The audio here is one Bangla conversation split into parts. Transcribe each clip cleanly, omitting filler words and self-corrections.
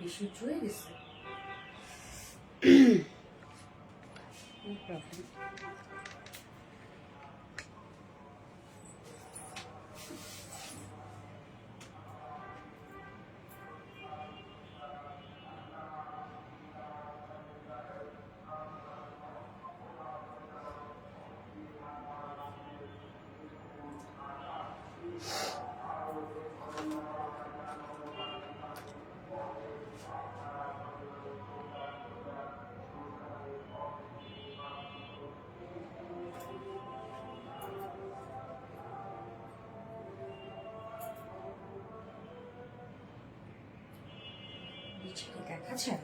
বেশি উঁচু হয়ে গেছে। দেখা যায়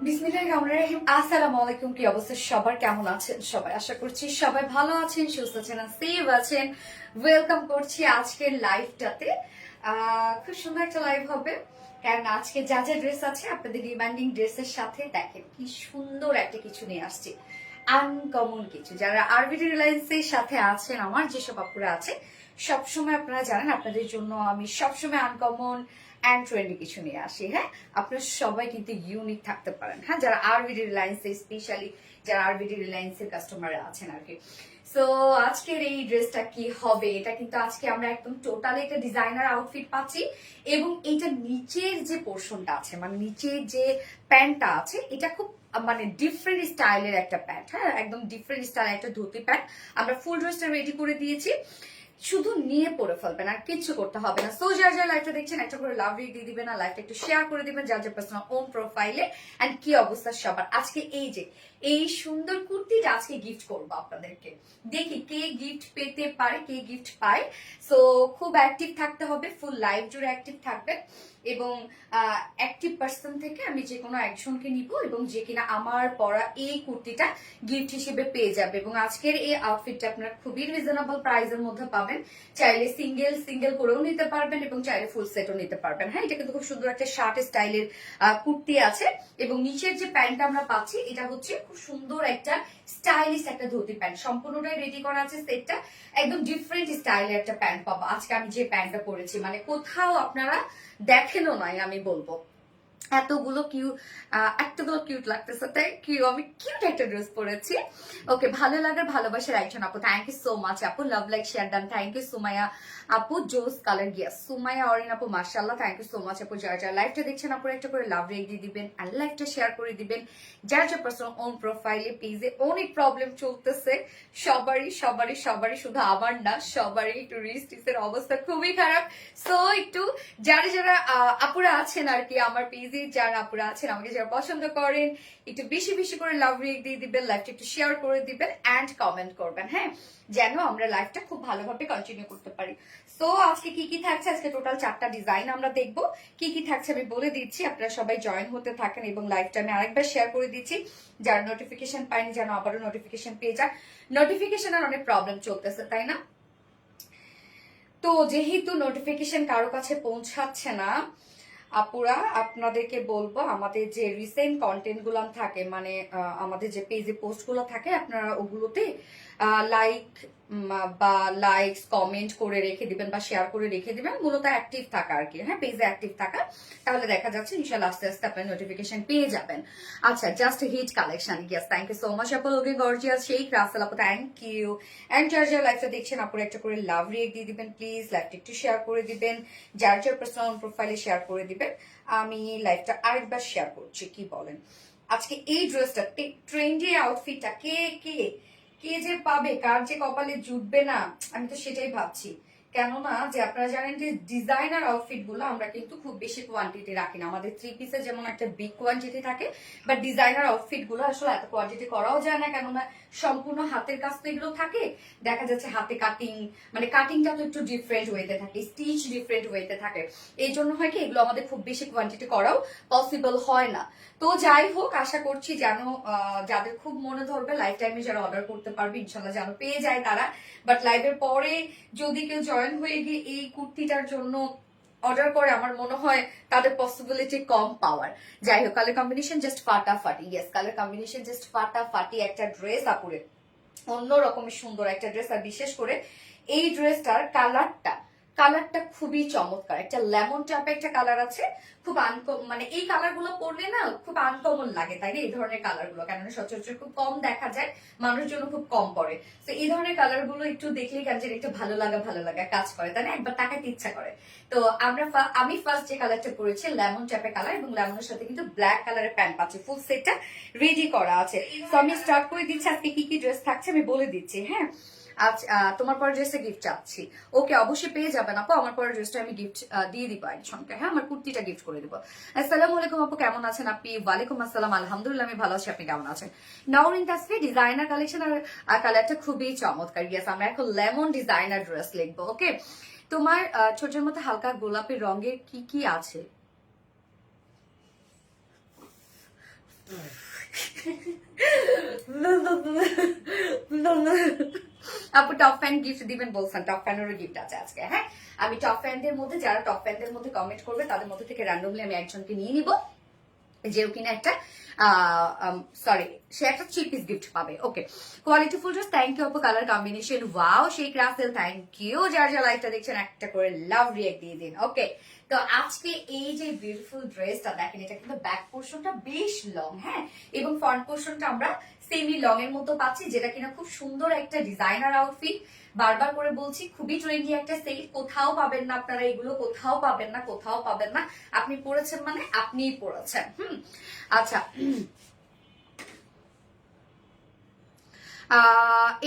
বিসমিল্লাহিররহমানিররহিম। আসসালামু আলাইকুম। কি অবস্থা সবার, কেমন আছেন সবাই? আশা করছি সবাই ভালো আছেন, সুস্থ আছেন, সেফ আছেন। ওয়েলকাম করছি আজকের লাইভটাতে। খুব সুন্দর একটা লাইভ হবে, কারণ আজকে যা যা ড্রেস আছে আপনাদের ডিমান্ডিং ড্রেসের সাথে দেখেন কি সুন্দর একটা কিছু নিয়ে আসছি, আনকমন কিছু। যারা আরবিডি রিলায়েন্সের সাথে আছেন, আমার যেসব আপুরা আছে, সবসময় আপনারা জানেন আপনাদের জন্য আমি সবসময় আনকমন অ্যান্ড ট্রেন্ডি কিছু নিয়ে আসি। হ্যাঁ, আপনারা সবাই কিন্তু ইউনিক থাকতে পারেন। হ্যাঁ, যারা আরবিডি রিলায়েন্সে, স্পেশালি যারা আরবিডি রিলায়েন্সের কাস্টমার আছেন আর কি। সো আজকের এই ড্রেসটা কি হবে, এটা কিন্তু আজকে আমরা একদম টোটালি একটা ডিজাইনার আউটফিট পাচ্ছি, এবং এইটা নিচের যে পোর্শনটা আছে, মানে নিচের যে প্যান্টটা আছে, এটা খুব মানে ডিফারেন্ট স্টাইলের একটা প্যান্ট। হ্যাঁ, একদম ডিফারেন্ট স্টাইলের একটা ধুতি প্যান্ট। আমরা ফুল ড্রেসটা রেডি করে দিয়েছি, শুধু নিয়ে পড়ে ফেলবেন, আর কিচ্ছু করতে হবে না। সো যার যার লাইভটা দেখছেন একটা করে লাভ রেট দিয়ে দিবেন, আর লাইভটা একটু শেয়ার করে দিবেন যার যার পার্সোনাল ওন প্রোফাইলে। এন্ড কি অবস্থা সবার, আজকে এই যে এই সুন্দর কুর্তিটা আজকে গিফট করবো আপনাদেরকে। দেখি কে গিফট পেতে পারে, কে গিফট পায়। সো খুব অ্যাক্টিভ থাকতে হবে, ফুল লাইভ জুড়ে অ্যাক্টিভ থাকবেন, এবং অ্যাক্টিভ পার্সন থেকে আমি যে কোনো একজনকে নিব, এবং যে কিনা আমার পরা এই কুর্তিটা গিফট হিসেবে পেয়ে যাবে। এবং আজকের এই আউটফিটটা আপনারা খুবই রিজনেবল প্রাইসের মধ্যে পাবেন। চাইলে সিঙ্গেল সিঙ্গেল করেও নিতে পারবেন, এবং চাইলে ফুল সেটও নিতে পারবেন। হ্যাঁ, এটা কিন্তু খুব সুন্দর একটা শার্ট স্টাইলের কুর্তি আছে, এবং নিচের যে প্যান্টটা আমরা পাচ্ছি এটা হচ্ছে খুব সুন্দর একটা স্টাইলিশ একটা ধুতি প্যান্ট। সম্পূর্ণটাই রেডি করা আছে সেটটা, একদম ডিফারেন্ট স্টাইলের একটা প্যান্ট পাবো আজকে আমি যে প্যান্টটা পরেছি, মানে কোথাও আপনারা দেখেনও নাই আমি বলবো। এতগুলো কিউট লাগতেছে, তাই কি আমি কিউট একটা ড্রেস পরেছি। ওকে, ভালো লাগার ভালোবাসার একজন আপু, থ্যাংক ইউ সো মাচ আপু, love like share done. Thank you Sumaiya আপু, জোস কালার গিয়া সুমাইয়া অরিন আপু, মাশাআল্লাহ, থ্যাংক ইউ সো মাচ আপু। যারা যারা লাইভটা দেখছেন আপুরা একটা করে লাভ রেট দিয়ে দিবেন, আর লাইভটা শেয়ার করে দিবেন যার যার পার্সোনাল ওন প্রোফাইলে। পেজে অনেক প্রবলেম চলতেছে সবারই সবারই সবারই, শুধু আমার না, সবারই একটু রিস্টিসের অবস্থা খুবই খারাপ। সো একটু যারা যারা আপুরা আছেন আর কি আমার পেজে, যারা আপুরা আছেন আমাকে যারা পছন্দ করেন, একটু বেশি বেশি করে লাভ রেট দিয়ে দিবেন, লাইভটা একটু শেয়ার করে দিবেন অ্যান্ড কমেন্ট করবেন। হ্যাঁ, যেন আমরা লাইভটা খুব ভালোভাবে কন্টিনিউ করতে পারি। সো আজকে কি কি থাকছে, আজকে টোটাল 4টা ডিজাইন আমরা দেখবো। কি কি থাকছে আমি বলে দিচ্ছি, আপনারা সবাই জয়েন হতে থাকেন, এবং লাইভটা আমি আরেকবার শেয়ার করে দিচ্ছি। যারা নোটিফিকেশন পাইনি যেন আবারও নোটিফিকেশন পেয়ে যান। নোটিফিকেশনের অনেক প্রবলেম চলতেছে, তাই না? তো যেহেতু নোটিফিকেশন কারো কাছে পৌঁছাচ্ছে না আপুরা, আপনাদেরকে বলবো আমাদের যে রিসেন্ট কন্টেন্ট গুলো থাকে, মানে আমাদের যে পেজে পোস্ট গুলো থাকে, আপনারা ওগুলোতে লাইক বা লাইকস কমেন্ট করে রেখে দিবেন বা শেয়ার করে রেখে দিবেন, মূলত অ্যাক্টিভ থাকা আর কি। হ্যাঁ, পেজে অ্যাক্টিভ থাকা, তাহলে দেখা যাচ্ছে ইনশাআল্লাহ আস্তে আস্তে আপনার নোটিফিকেশন পেয়ে যাবেন। আচ্ছা, just hit collection, yes, thank you so much আপু। ওকে, গর্জিয়াস শেখ রাসেল আপু, থ্যাংক ইউ। এন্ড যার যার লাইভটা দেখছেন আপুরা একটা করে লাভ রিয়েক্ট দিয়ে দিবেন প্লিজ, লাইভটা একটু শেয়ার করে দিবেন, যার যার পার্সোনাল প্রোফাইলে শেয়ার করে দিবেন। আমি লাইভটা আরেকবার শেয়ার করছি, কি বলেন? আজকে এই ড্রেসটা ট্রেন্ডি আউটফিটটা কে কে কে যে পাবে, কার যে কপালে জুটবে না, আমি তো সেটাই ভাবছি। কেননা যে আপনারা জানেন যে ডিজাইনার আউটফিট গুলো আমরা কিন্তু খুব বেশি কোয়ান্টিটি রাখি না। আমাদের 3 পিসে যেমন একটা বিগ কোয়ান্টিটি থাকে, বাট ডিজাইনার আউটফিট গুলো আসলে এত কোয়ান্টিটি করাও যায় না, কেননা সম্পূর্ণ হাতের কাজ তো এগুলো থাকে। দেখা যাচ্ছে হাতে কাটিং, মানে কাটিংটা তো একটু ডিফারেন্ট ওয়েতে থাকে, স্টিচ ডিফারেন্ট ওয়েতে থাকে। এই জন্য হয় কি এগুলো আমাদের খুব বেশি কোয়ান্টিটি করাও পসিবল হয় না। তো যাই হোক, আশা করছি যেন যাদের খুব মনে ধরবে লাইফ টাইমে যারা অর্ডার করতে পারবে ইনশাল্লাহ যেন পেয়ে যায় তারা। বাট লাইভের পরে যদি কেউ জয়েন হয়ে গিয়ে এই কুর্তিটার জন্য অর্ডার করে, আমার মনে হয় তাদের পসিবিলিটি কম পাওয়ার। যাই হোক, কালার কম্বিনেশন জাস্ট ফাটাফাটি। ইয়েস, কালার কম্বিনেশন জাস্ট ফাটাফাটি একটা ড্রেস আপুরে, অন্য রকমের সুন্দর একটা ড্রেস। আর বিশেষ করে এই ড্রেসটার কালারটা খুবই চমৎকার, একটা লেমন টাইপের একটা কালার আছে। খুব মানে এই কালার গুলো পরলে না খুব আনকমন লাগে, তাই না? এই ধরনের কালার গুলো কেননা সচরাচর খুব কম দেখা যায়, মানুষজন খুব কম পরে। তো এই ধরনের কালার গুলো একটু দেখলেই কেন যেন একটু ভালো লাগা কাজ করে, তাই না? একবার তাকাতে ইচ্ছা করে। তো আমি ফার্স্ট যে কালারটা পরেছি লেমন টাইপের কালার, এবং লেমনের সাথে কিন্তু ব্ল্যাক কালারের প্যান্ট পাচ্ছি, ফুল সেটটা রেডি করা আছে। তো আমি স্টার্ট করে দিচ্ছি আজকে কি কি ড্রেস থাকছে আমি বলে দিচ্ছি। হ্যাঁ, আচ্ছা, তোমার পরের ড্রেসে গিফট চাচ্ছি। ওকে, অবশ্যই পেয়ে যাবেন আপু। আমার পরের ড্রেসটা আমি গিফট দিয়ে দিব একজনকে। হ্যাঁ, আমার কুর্তিটা গিফট করে দিব। আসসালামু আলাইকুম আপু, কেমন আছেন আপনি? ওয়ালাইকুম আসসালাম, আলহামদুলিল্লাহ আমি ভালো আছি। আপনি কেমন আছেন? নাউরিন তাসফি ডিজাইনার কালেকশন, আর কালারটা খুবই চমৎকার। ইয়েস, আমরা এখন লেমন ডিজাইনার ড্রেস লিখবো। ওকে, তোমার ছোটের মতো হালকা গোলাপি রঙের কি কি আছে? আপু টপ ফ্যান গিফট দিবেন বলছেন, টপ ফ্যানেরও গিফট আছে আজকে। হ্যাঁ, আমি টপ ফ্যানদের মধ্যে, যারা টপ ফ্যানদের মধ্যে কমেন্ট করবে তাদের মধ্যে থেকে র্যান্ডমলি আমি একজনকে নিয়ে নিব, যে কিনা একটা সরি সে একটা 3 পিস গিফট পাবে। Okay, quality full dress, thank you আপু। Colour combination wow, Sheikh Rasel thank you. যার যা লাইকটা দেখছেন একটা করে লাভ রিয়েক্ট দিয়ে দিন। ওকে, তো আজকে এই যে বিউটিফুল ড্রেসটা দেখেন, এটা কিন্তু ব্যাক পোর্শনটা বেশ লং, হ্যাঁ, এবং ফ্রন্ট পোর্শনটা আমরা সেমি লং এর মতো পাচ্ছি, যেটা কিনা খুব সুন্দর একটা ডিজাইনার আউটফিট। বারবার করে বলছি, খুবই ট্রেন্ডি একটা সেট, কোথাও পাবেন না আপনারা এগুলো, কোথাও পাবেন না। আপনি পড়েছেন মানে আপনিই পড়েছেন। আচ্ছা,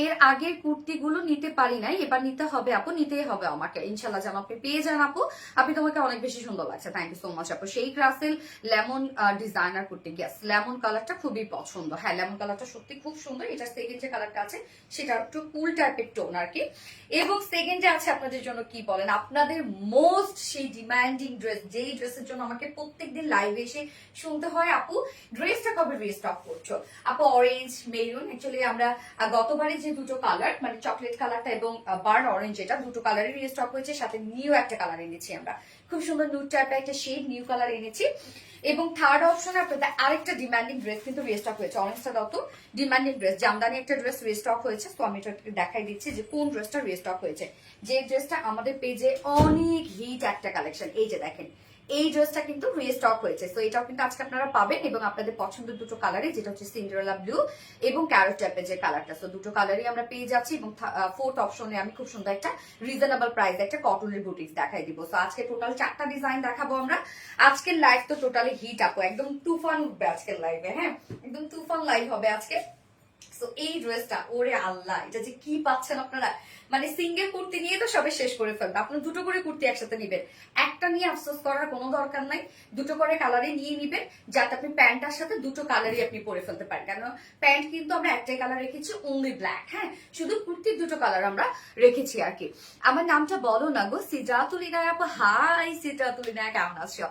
এর আগের কুর্তিগুলো নিতে পারি নাই, এবার নিতে হবে আপু, নিতেই হবে আমাকে ইনশাল্লাহ, যেন আপনি পেয়ে যান আপু। আপনি তোমাকে অনেক বেশি সুন্দর লাগছে, থ্যাংক ইউ সো মাচ আপু। শেখ রাসেল লেমন ডিজাইনার কুর্তি, গ্যাস লেমন কালারটা খুবই পছন্দ। হ্যাঁ, লেমন কালারটা সত্যি খুব সুন্দর। এটা সেকেন্ড যে কালারটা আছে সেটা একটু কুল টাইপের টোন আর কি। এবং সেকেন্ডে আছে আপনাদের জন্য কি বলেন, আপনাদের মোস্ট সেই ডিমান্ডিং ড্রেস, যেই ড্রেসের জন্য আমাকে প্রত্যেকদিন লাইভে এসে শুনতে হয়, আপু ড্রেসটা কবে রিস্টক করছো? আপু অরেঞ্জ মেরুন, অ্যাকচুয়ালি আমরা গতবারে যে দুটো কালার, মানে চকলেট কালারটা এবং বার্ন অরেঞ্জ, এটা দুটো কালারের রিস্টক হয়েছে, সাথে নিউ একটা কালার এনেছি আমরা, খুব সুন্দর নুড টাইপের একটা শেড নিউ কালার এনেছি। এবং থার্ড অপশনে আপনাদের আরেকটা ডিমান্ডিং ড্রেস কিন্তু রিস্টক হয়েছে, অরেঞ্জটা দাও তো। ডিমান্ডিং ড্রেস, জামদানি একটা ড্রেস রিস্টক হয়েছে। তো আমি এটা দেখাই দিচ্ছি যে কোন ড্রেসটা রিস্টক হয়েছে। যে ড্রেসটা আমাদের পেজে অনেক হিট একটা কালেকশন, এই যে দেখেন এই ড্রেসটা কিন্তু রিস্টক হয়েছে। তো এটাও কিন্তু আজকে আপনারা পাবেন, এবং আপনাদের পছন্দের দুটো কালারে, যেটা হচ্ছে সিন্ডারেলা ব্লু এবং ক্যারট টাইপের যে কালারটা, তো দুটো কালারই আমরা পেয়ে যাচ্ছি। এবং ফোর্থ অপশনে আমি খুব সুন্দর একটা রিজনেবল প্রাইস একটা কটনের বুটিক্স দেখাই দিব। তো আজকে টোটাল 4টা ডিজাইন দেখাবো আমরা। আজকের লাইভ তো টোটালি হিট আপু, একদম তুফান উঠবে আজকের লাইভে। হ্যাঁ, একদম তুফান লাইভ হবে আজকে। তো এই ড্রেসটা, ওরে আল্লাহ, এটা যে কি পাচ্ছেন আপনারা, মানে সিঙ্গেল কুর্তি নিয়ে তো সবে শেষ করে ফেলবে। আপনার দুটো করে কুর্তি একসাথে নিবেন, একটা নিয়ে আফসোস করার কোনো দরকার নাই, দুটো করে কালারে নিয়ে নিবেন, যাতে আপনি প্যান্টটার সাথে দুটো কালারই আপনি পরে ফেলতে পারেন। কেন প্যান্ট কিন্তু আমরা একটাই কালার রেখেছি, অনলি ব্ল্যাক। হ্যাঁ, শুধু কুর্তির দুটো কালার আমরা রেখেছি আর কি। আমার নামটা বলো না গো, সিদ্রাতুল ইনায়া আপু। হাই সিদ্রাতুল ইনায়া, কেমন আছো?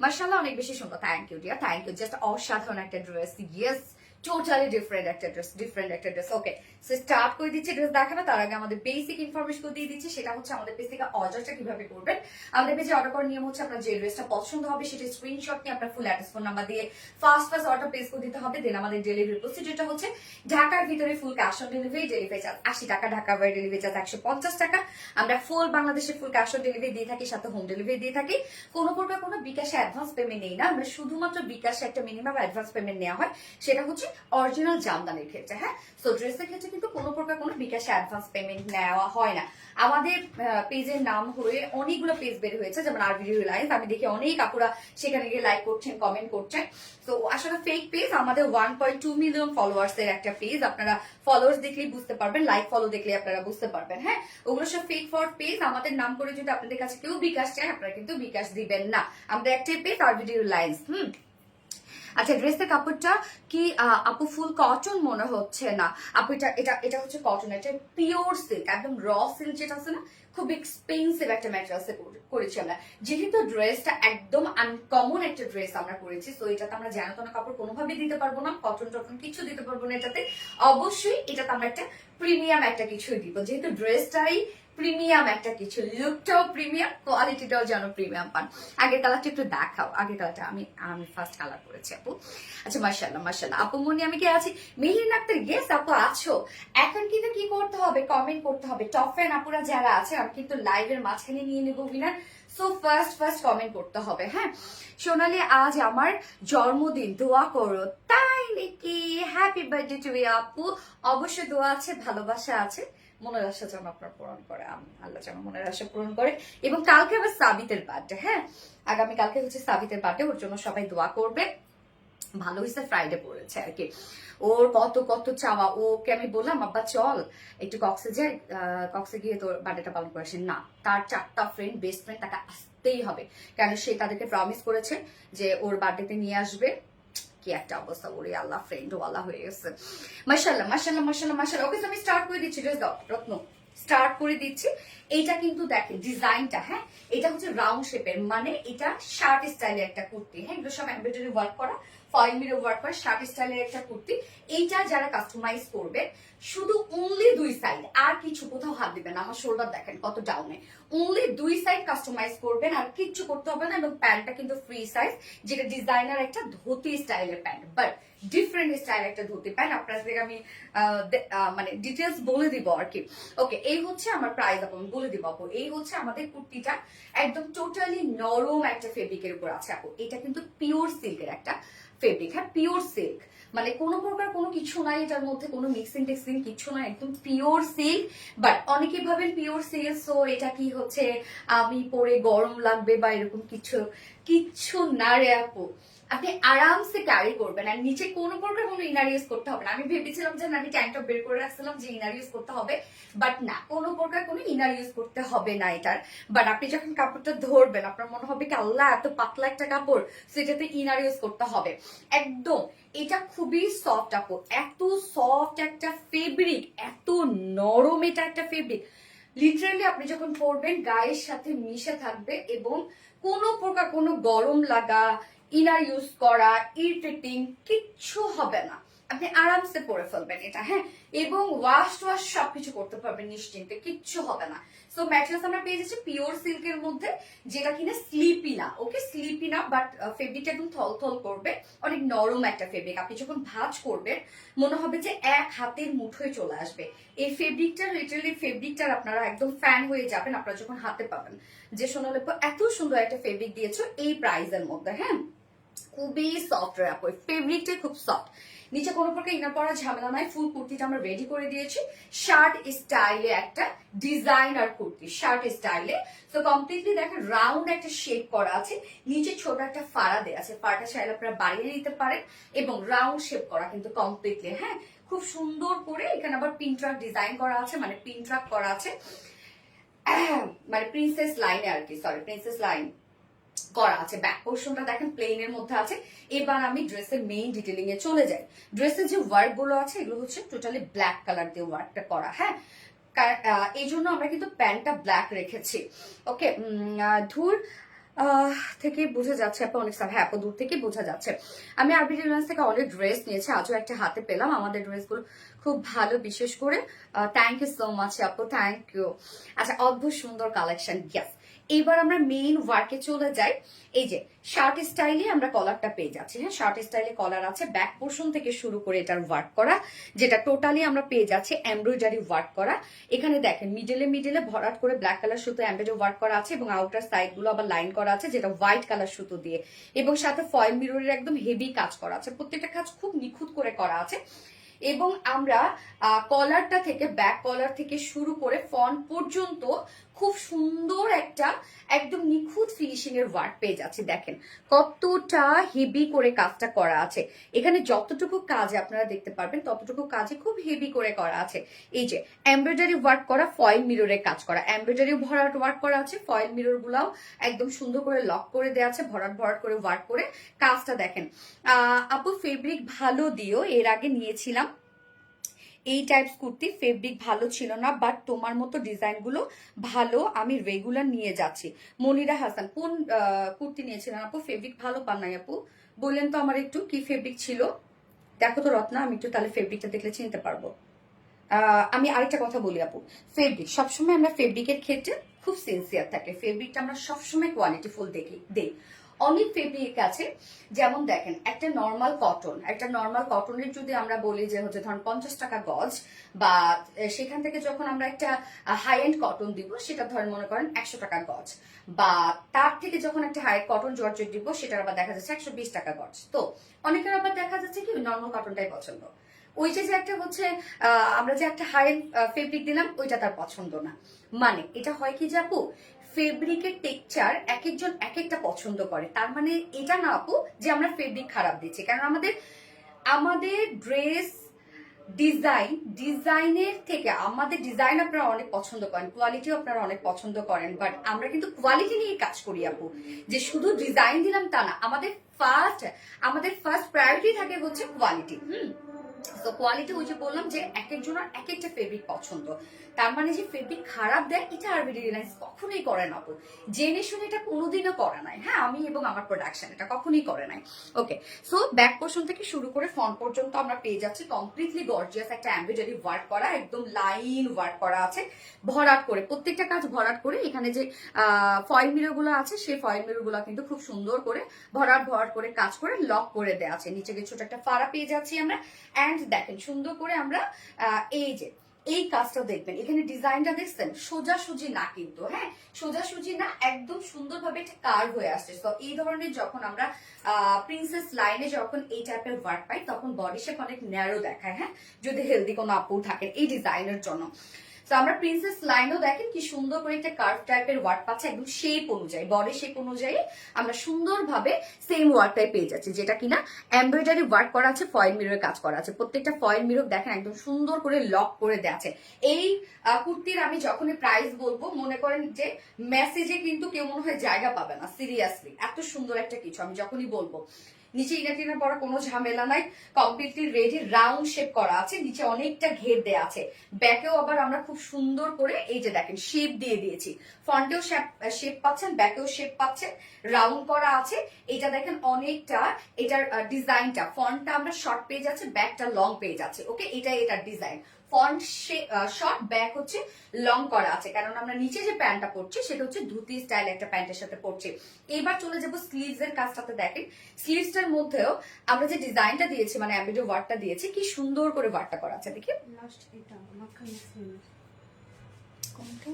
মাশাআল্লাহ, অনেক বেশি সুন্দর, thank you dear, thank you. Just অসাধারণ একটা ড্রেস, ইয়েস, টোটালি ডিফারেন্ট একটা ড্রেস। ওকে, সো স্টার্ট করে দিচ্ছি ড্রেস দেখানো। তার আগে আমাদের বেসিক ইনফরমেশন দিয়ে দিচ্ছি, সেটা হচ্ছে আমাদের পেজ থেকে অর্ডারটা কিভাবে করবেন। আমাদের পেজে অর্ডার করার নিয়ম হচ্ছে, আপনার যে ড্রেসটা পছন্দ হবে সেটা স্ক্রিনশট নিয়ে আপনার ফুল অ্যাড্রেস ফোন নাম্বার দিয়ে ফার্স্ট অর্ডার প্লেস করে দিতে হবে। দেন আমাদের ডেলিভারি প্রসিডিউরটা হচ্ছে, ঢাকার ভিতরে full cash on delivery, delivery charge 80 টাকা, ঢাকা বাইরে ডেলিভারি চার্জ 150 টাকা। আমরা ফুল বাংলাদেশে ফুল ক্যাশ অন ডেলিভারি দিয়ে থাকি, সাথে হোম ডেলিভারি দিয়ে থাকি। কোনো প্রকার কোনো বিকাশে অ্যাডভান্স পেমেন্ট নেই না, আমরা শুধুমাত্র বিকাশে একটা মিনিমাম অ্যাডভান্স পেমেন্ট নেওয়া হয়, সেটা হচ্ছে অরিজিনাল জামদানির ক্ষেত্রে। হ্যাঁ, সো ড্রেসের ক্ষেত্রে কিন্তু কোনো প্রকার কোনো বিকাশে অ্যাডভান্স পেমেন্ট নেওয়া হয় না। আমাদের পেজের নাম হয়ে অনেকগুলো পেজ বের হয়েছে, যেমন আরবি রিলায়েন্স, আমি দেখি অনেক আপুরা সেখানে গিয়ে লাইক করছেন, কমেন্ট করছেন। তো আসলে ফেক পেজ, আমাদের 1.2 মিলিয়ন ফলোয়ার্স এর একটা পেজ। আপনারা ফলোয়ার্স দেখলেই বুঝতে পারবেন, লাইক ফলো দেখলে আপনারা বুঝতে পারবেন। হ্যাঁ, ওগুলো সব ফেক ফর পেজ। আমাদের নাম করে যদি আপনাদের কাছে কেউ বিকাশ চায়, আপনারা কিন্তু বিকাশ দিবেন না। আমাদের একটাই পেজ, আরবি রিলায়েন্স। আচ্ছা, ড্রেসের কাপড়টা কি আপু ফুল কটন মনে হচ্ছে? না আপু, এটা এটা এটা হচ্ছে কটন, এটা পিওর সিল্ক, একদম র সিল্ক যেটা আছে না, খুব এক্সপেন্সিভ একটা ম্যাটেরিয়ালসে করেছি আমরা। যেহেতু ড্রেসটা একদম আনকমন একটা ড্রেস আমরা করেছি, তো এটাতে আমরা যেন তেন কাপড় কোনোভাবেই দিতে পারবো না, কটন টটন কিছু দিতে পারবো না এটাতে। অবশ্যই এটাতে আমরা একটা প্রিমিয়াম একটা কিছু দিব, যেহেতু ড্রেসটাই প্রিমিয়াম একটা কিছু, লুকটাও প্রিমিয়াম, কোয়ালিটিটাও যেন প্রিমিয়াম পান। আগের কালারটা একটু দেখাও, আগের কালারটা আমি ফার্স্ট কালার করেছি আপু। আচ্ছা, মাশাআল্লাহ মাশাআল্লাহ। আপু মনি আমি কি আছি? মেহিন আক্তার, ইয়েস আপু আছো। এখন কিন্তু কি করতে হবে, কমেন্ট করতে হবে। টপ ফ্যান আপুরা যারা আছে, আমি কিন্তু লাইভের মাঝখানে নিয়ে নেবো উইনার। সো ফার্স্ট কমেন্ট করতে হবে। হ্যাঁ, সোনালি আজ আমার জন্মদিন, দোয়া করো। তাই নাকি? হ্যাপি বার্থডে টু ইউ আপু। অবশ্যই দোয়া আছে, ভালোবাসা আছে, মনের আশা যেন আপনার পূরণ করে, আমি আল্লাহ যেন মনের আশা পূরণ করে। এবং কালকে আবার সাবিতের বার্থডে। হ্যাঁ, আগামী কালকে হচ্ছে সাবিতের বার্থডে, ওর জন্য সবাই দোয়া করবে। ভালো হয়েছে ফ্রাইডে পড়েছে আর কি। ওর কত কত চাওয়া, ওকে আমি বললাম আব্বা চল একটু কক্সে যাই, কক্সে গিয়ে তোর বার্থডেটা পালন করে আসি। না, তার 4টা ফ্রেন্ড, বেস্ট ফ্রেন্ড, তাকে আসতেই হবে, কারণ সে তাদেরকে প্রমিস করেছে যে ওর বার্থডেতে নিয়ে আসবে। কি একটা অবস্থা, ওরে আল্লাহ, ফ্রেন্ড ও আল্লাহ হয়ে গেছে। মাশাআল্লাহ মাশাআল্লাহ মাশাআল্লাহ মাশাআল্লাহ। ওকে, আমি স্টার্ট করে দিচ্ছি, ড্রেস দাও রত্ন, স্টার্ট করে দিচ্ছি। এইটা কিন্তু দেখেন ডিজাইনটা, হ্যাঁ এটা হচ্ছে রাউন্ড শেপের, মানে এটা শার্ট স্টাইলের একটা কুর্তি। হ্যাঁ, এগুলো সব এমব্রয়ডারি ওয়ার্ক করা, ফয়েল মিরর ওয়ার্ক করা শার্ট স্টাইলের একটা কুর্তি। এইটা যারা কাস্টমাইজ করবে, শুধু অনলি 2 সাইড, আর কিছু কোথাও হাত দিবেন না। আমার শোল্ডার দেখেন কত ডাউনে, অনলি 2 সাইড কাস্টমাইজ করবেন, আর কিচ্ছু করতে হবে না। এবং প্যান্টটা কিন্তু ফ্রি সাইজ, যেটা ডিজাইনার একটা ধুতি স্টাইলের প্যান্ট, বাট ডিফারেন্ট স্টাইল একটা ধুতি প্যান্ট। আপনাদের আমি মানে ডিটেলস বলে দিব আর কি। ওকে, এই হচ্ছে আমার প্রাইস, আপু বলে দিব আপু। এই হচ্ছে আমাদের কুর্তিটা, একদম টোটালি নরম একটা ফেব্রিকের উপর আছে আপু। এটা কিন্তু পিওর সিল্কের একটা ফেব্রিক। হ্যাঁ, পিওর সিল্ক, মানে কোনো প্রকার কোনো কিছু নাই এটার মধ্যে, কোনো মিক্সিং টেক্সিং কিছু নাই, একদম পিওর সিল্ক। বাট অনেকে ভাবেন পিওর সিল্ক সো এটা কি হচ্ছে আমি পরে গরম লাগবে বা এরকম কিচ্ছু না রে আপু। আপনি আরামসে ক্যারি করবেন, আর নিচে কোনো প্রকার কোনো ইনার ইউজ করতে হবে না। আমি ভেবেছিলাম যে আমি ট্যাঙ্ক টপ বের করে রাখছিলাম যে ইনার ইউজ করতে হবে, বাট না, কোনো প্রকার কোনো ইনার ইউজ করতে হবে না এটার। বাট আপনি যখন কাপড়টা ধরবেন, আপনার মনে হবে কি আল্লাহ এত পাতলা একটা কাপড়, সেটাতে ইনার ইউজ করতে হবে একদম। এটা খুবই সফট আপু, এত সফট একটা ফেব্রিক, এত নরম এটা একটা ফেব্রিক, লিটারালি আপনি যখন পরবেন গায়ের সাথে মিশে থাকবে, এবং কোনো প্রকার কোনো গরম লাগা, ইনার ইউজ করা, ইরিটেটিং কিচ্ছু হবে না। আপনি আরামসে পরে ফেলবেন এটা। হ্যাঁ, এবং ওয়াশ সবকিছু করতে পারবেন নিশ্চিন্তে, কিচ্ছু হবে না। সো ম্যাটেরিয়ালস আমরা পেয়ে যাচ্ছি পিওর সিল্কের মধ্যে, যেটা কিনা স্লিপি না। ওকে, স্লিপি না, বাট ফেব্রিকটা একদম থলথল করবে, অনেক নরম একটা ফেব্রিক। আপনি যখন ভাঁজ করবেন মনে হবে যে এক হাতের মুঠোয় চলে আসবে। এই ফেব্রিকটা, লিটারালি ফেব্রিকটার আপনারা একদম ফ্যান হয়ে যাবেন আপনারা যখন হাতে পাবেন, যে সোনালী এত সুন্দর একটা ফেব্রিক দিয়েছো এই প্রাইসের মধ্যে। হ্যাঁ, খুবই সফট র্যাপ, ওই ফেব্রিকটাই খুব সফট। নিচে কোনো প্রকার ইনার পরা ঝামেলা নাই। ফুল কুর্তিটা আমরা রেডি করে দিয়েছি, শার্ট স্টাইলে একটা ডিজাইনার কুর্তি, শার্ট স্টাইলে। তো কমপ্লিটলি দেখেন রাউন্ড একটা শেপ করা আছে, নিচে ছোট একটা ফাড়া দেওয়া আছে, ফাড়াটা চাইলে আপনারা বাড়িয়ে নিতে পারেন, এবং রাউন্ড শেপ করা কিন্তু কমপ্লিটলি। হ্যাঁ, খুব সুন্দর করে এখানে আবার পিন ট্রাক ডিজাইন করা আছে, মানে পিন ট্রাক করা আছে, মানে প্রিন্সেস লাইনে আর কি, সরি প্রিন্সেস লাইন করা আছে। ব্যাক পোর্শনটা দেখেন প্লেনের মধ্যে আছে। এবার আমি ড্রেসের মেইন ডিটেলিং এ চলে যাই। ড্রেসের যে ওয়ার্ক গুলো আছে এগুলো হচ্ছে টোটালি ব্ল্যাক কালার দিয়ে ওয়ার্কটা করা। হ্যাঁ, এই জন্য আমরা কিন্তু প্যান্টটা ব্ল্যাক রেখেছি। ওকে, ধুর থেকে বোঝা যাচ্ছে আপু অনেক, হ্যাঁ আপু দূর থেকে বোঝা যাচ্ছে। আমি আরবি রিলায়েন্স থেকে অনেক ড্রেস নিয়েছি, আজও একটা হাতে পেলাম। আমাদের ড্রেসগুলো খুব ভালো, বিশেষ করে থ্যাংক ইউ সো মাচ আপু, থ্যাংক ইউ। আচ্ছা, অদ্ভুত সুন্দর কালেকশন, ইয়েস এইবার আমরা মেইন ওয়ার্কে চলে যাই। এই যে শার্ট স্টাইলে আমরা কলারটা পেয়ে যাচ্ছি। হ্যাঁ, শার্ট স্টাইলে কলার আছে, ব্যাক পোর্শন থেকে শুরু করে এটার ওয়ার্ক করা, যেটা টোটালি আমরা পেয়ে যাচ্ছি এমব্রয়ডারি ওয়ার্ক করা। এখানে দেখেন মিডলে ভরাট করে ব্ল্যাক কালার সুতো এমব্রয়ডারি ওয়ার্ক করা আছে এবং আউটার সাইড গুলো আবার লাইন করা আছে যেটা হোয়াইট কালার সুতো দিয়ে, এবং সাথে ফয়েল মিররের একদম হেভি কাজ করা আছে। প্রত্যেকটা কাজ খুব নিখুঁত করে করা আছে। এবং আমরা কলারটা থেকে ব্যাক কলার থেকে শুরু করে ফন্ট পর্যন্ত খুব সুন্দর একটা একদম নিখুঁত ফিনিশিং এর ওয়ার্ক পেয়ে যাচ্ছি। দেখেন কতটা হেভি করে কাজটা করা আছে। এখানে যতটুকু কাজে আপনারা দেখতে পারবেন ততটুকু কাজে খুব হেভি করে করা আছে। এই যে এমব্রয়ডারি ওয়ার্ক করা, ফয়েল মিররের কাজ করা, এমব্রয়ডারি ভরাট ওয়ার্ক করা আছে, ফয়েল মিরর গুলাও একদম সুন্দর করে লক করে দেওয়া আছে, ভরাট করে ওয়ার্ক করে কাজটা দেখেন। আপু ফেব্রিক ভালো দিও, এর আগে নিয়েছিলাম এই টাইপস কুর্তি, ফেব্রিক ভালো ছিল না, বাট তোমার মতো ডিজাইন গুলো ভালো, আমি রেগুলার নিয়ে যাচ্ছি। মনিরা হাসান, কোন কুর্তি নিয়েছিলেন আপু? ফেব্রিক ভালো পান নাই আপু, বললেন তো আমার একটু কি ফেব্রিক ছিল। দেখো তো রত্না, আমি একটু তাহলে ফেব্রিকটা দেখলে চিনতে পারবো। আমি আরেকটা কথা বলি আপু, ফেব্রিক সবসময় আমরা ফেব্রিকের ক্ষেত্রে খুব সিনসিয়ার থাকে, ফেব্রিকটা আমরা সবসময় কোয়ালিটিফুল দেই। অনেক ফেব্রিক আছে, যেমন দেখেন একটা নর্মাল কটনের যদি আমরা বলি যে হচ্ছে ধরেন 50 টাকা গজ, বা সেখান থেকে যখন আমরা একটা হাই এন্ড কটন দিব সেটা ধরেন মনে করেন 100 টাকা গজ, বা তার থেকে যখন একটা হাই কটন জর্জেট দিব সেটার আবার দেখা যাচ্ছে 120 টাকা গজ। তো অনেকের আবার দেখা যাচ্ছে কি নর্মাল কটনটাই পছন্দ, ওই যে একটা হচ্ছে আমরা যে একটা হাই এন্ড ফেব্রিক দিলাম ওইটা তার পছন্দ না। মানে এটা হয় কি যে আপু ফেব্রিকের টেক্সচার এক একজন এক একটা পছন্দ করে, তার মানে এটা না আপু যে আমরা ফেব্রিক খারাপ দিচ্ছি, কারণ আমাদের ড্রেস ডিজাইনের থেকে আমাদের ডিজাইন আপনারা অনেক পছন্দ করেন, কোয়ালিটিও আপনারা অনেক পছন্দ করেন, বাট আমরা কিন্তু কোয়ালিটি নিয়ে কাজ করি আপু, যে শুধু ডিজাইন দিলাম তা না, আমাদের ফার্স্ট প্রায়োরিটি থাকে হচ্ছে কোয়ালিটি। তো কোয়ালিটি ওই যে বললাম যে এক একজনের এক একটা ফেব্রিক পছন্দ, তার মানে যে ফেব্রিক খারাপ দেয় এটা আরবিডি রিলায়েন্স কখনোই করে না আপু, জেনে শুনে এটা কোনোদিনও করে নাই। হ্যাঁ, আমি এবং আমার প্রোডাকশন এটা কখনোই করে নাই। ওকে, সো ব্যাক পোর্শন থেকে শুরু করে ফ্রন্ট পর্যন্ত আমরা পেয়ে যাচ্ছি কমপ্লিটলি গর্জিয়াস একটা এমব্রয়ডারি ওয়ার্ক করা, একদম লাইন ওয়ার্ক করা আছে, ভরাট করে প্রত্যেকটা কাজ ভরাট করে। এখানে যে ফয়েল মিরর গুলো আছে সেই ফয়েল মিরর গুলো কিন্তু খুব সুন্দর করে ভরাট করে কাজ করে লক করে দেওয়া আছে। নিচে ছোট একটা ফাড়া পেয়ে যাচ্ছি আমরা। অ্যান্ড দেখেন সুন্দর করে আমরা এই কাজটা দেখবেন, এখানে ডিজাইনটা দেখছেন সোজাসুজি না কিন্তু, হ্যাঁ সোজাসুজি না, একদম সুন্দরভাবে এটা কার্ভ হয়ে আসছে। তো এই ধরনের যখন আমরা প্রিন্সেস লাইনে যখন এই টাইপের ওয়ার্ক পাই তখন বডি শেপ অনেক ন্যারো দেখায়, হ্যাঁ যদি হেলদি কোনো আপু থাকেন এই ডিজাইনের জন্য। তো আমরা প্রিন্সেস লাইনও দেখেন কি সুন্দর করে একটা কার্ভ টাইপের ওয়ার্ক পাচ্ছে, একদম শেপ অনুযায়ী বডি শেপ অনুযায়ী আমরা সুন্দরভাবে সেম ওয়ার্কটাই পেয়ে যাচ্ছি, যেটা কিনা এমব্রয়ডারি ওয়ার্ক করা আছে, ফয়েল মিররের কাজ করা আছে। প্রত্যেকটা ফয়েল মিরর দেখেন একদম সুন্দর করে লক করে দেওয়া আছে। এই কুর্তির আমি যখনই প্রাইস বলবো মনে করেন যে মেসেজে কিন্তু কেউ মনে হয় জায়গা পাবে না, সিরিয়াসলি এত সুন্দর একটা কিছু আমি যখনই বলবো। নিচে ইনার টিনার পরা কোনো ঝামেলা নাই, কমপ্লিটলি রেডি, রাউন্ড শেপ করা আছে, নিচে অনেকটা ঘের দেয়া আছে। ব্যাকেও আবার আমরা খুব সুন্দর করে এই যে দেখেন শেপ দিয়ে দিয়েছি, ফ্রন্টেও শেপ পাচ্ছেন, ব্যাকেও শেপ পাচ্ছেন, রাউন্ড করা আছে। এটা দেখেন অনেকটা, এটার ডিজাইনটা ফ্রন্টটা আমরা শর্ট পেয়ে যাচ্ছে, ব্যাকটা লং পেয়ে যাচ্ছে। ওকে, এটার ডিজাইন ফ্রন্ট শর্ট, ব্যাক হচ্ছে লং করা আছে, কারণ আমরা নিচে যে প্যান্টটা পরছি সেটা হচ্ছে ধুতি স্টাইল একটা প্যান্টের সাথে পরছি। এবার চলে যাবো স্লিভস এর কাজটাতে। দেখেন স্লিভসটার মধ্যেও আমরা যে ডিজাইনটা দিয়েছি মানে এমব্রয়ডারি ওয়ার্কটা দিয়েছি, কি সুন্দর করে ওয়ার্কটা করা আছে। দেখি লাস্ট এটা মাখন মাসলিন কোনটা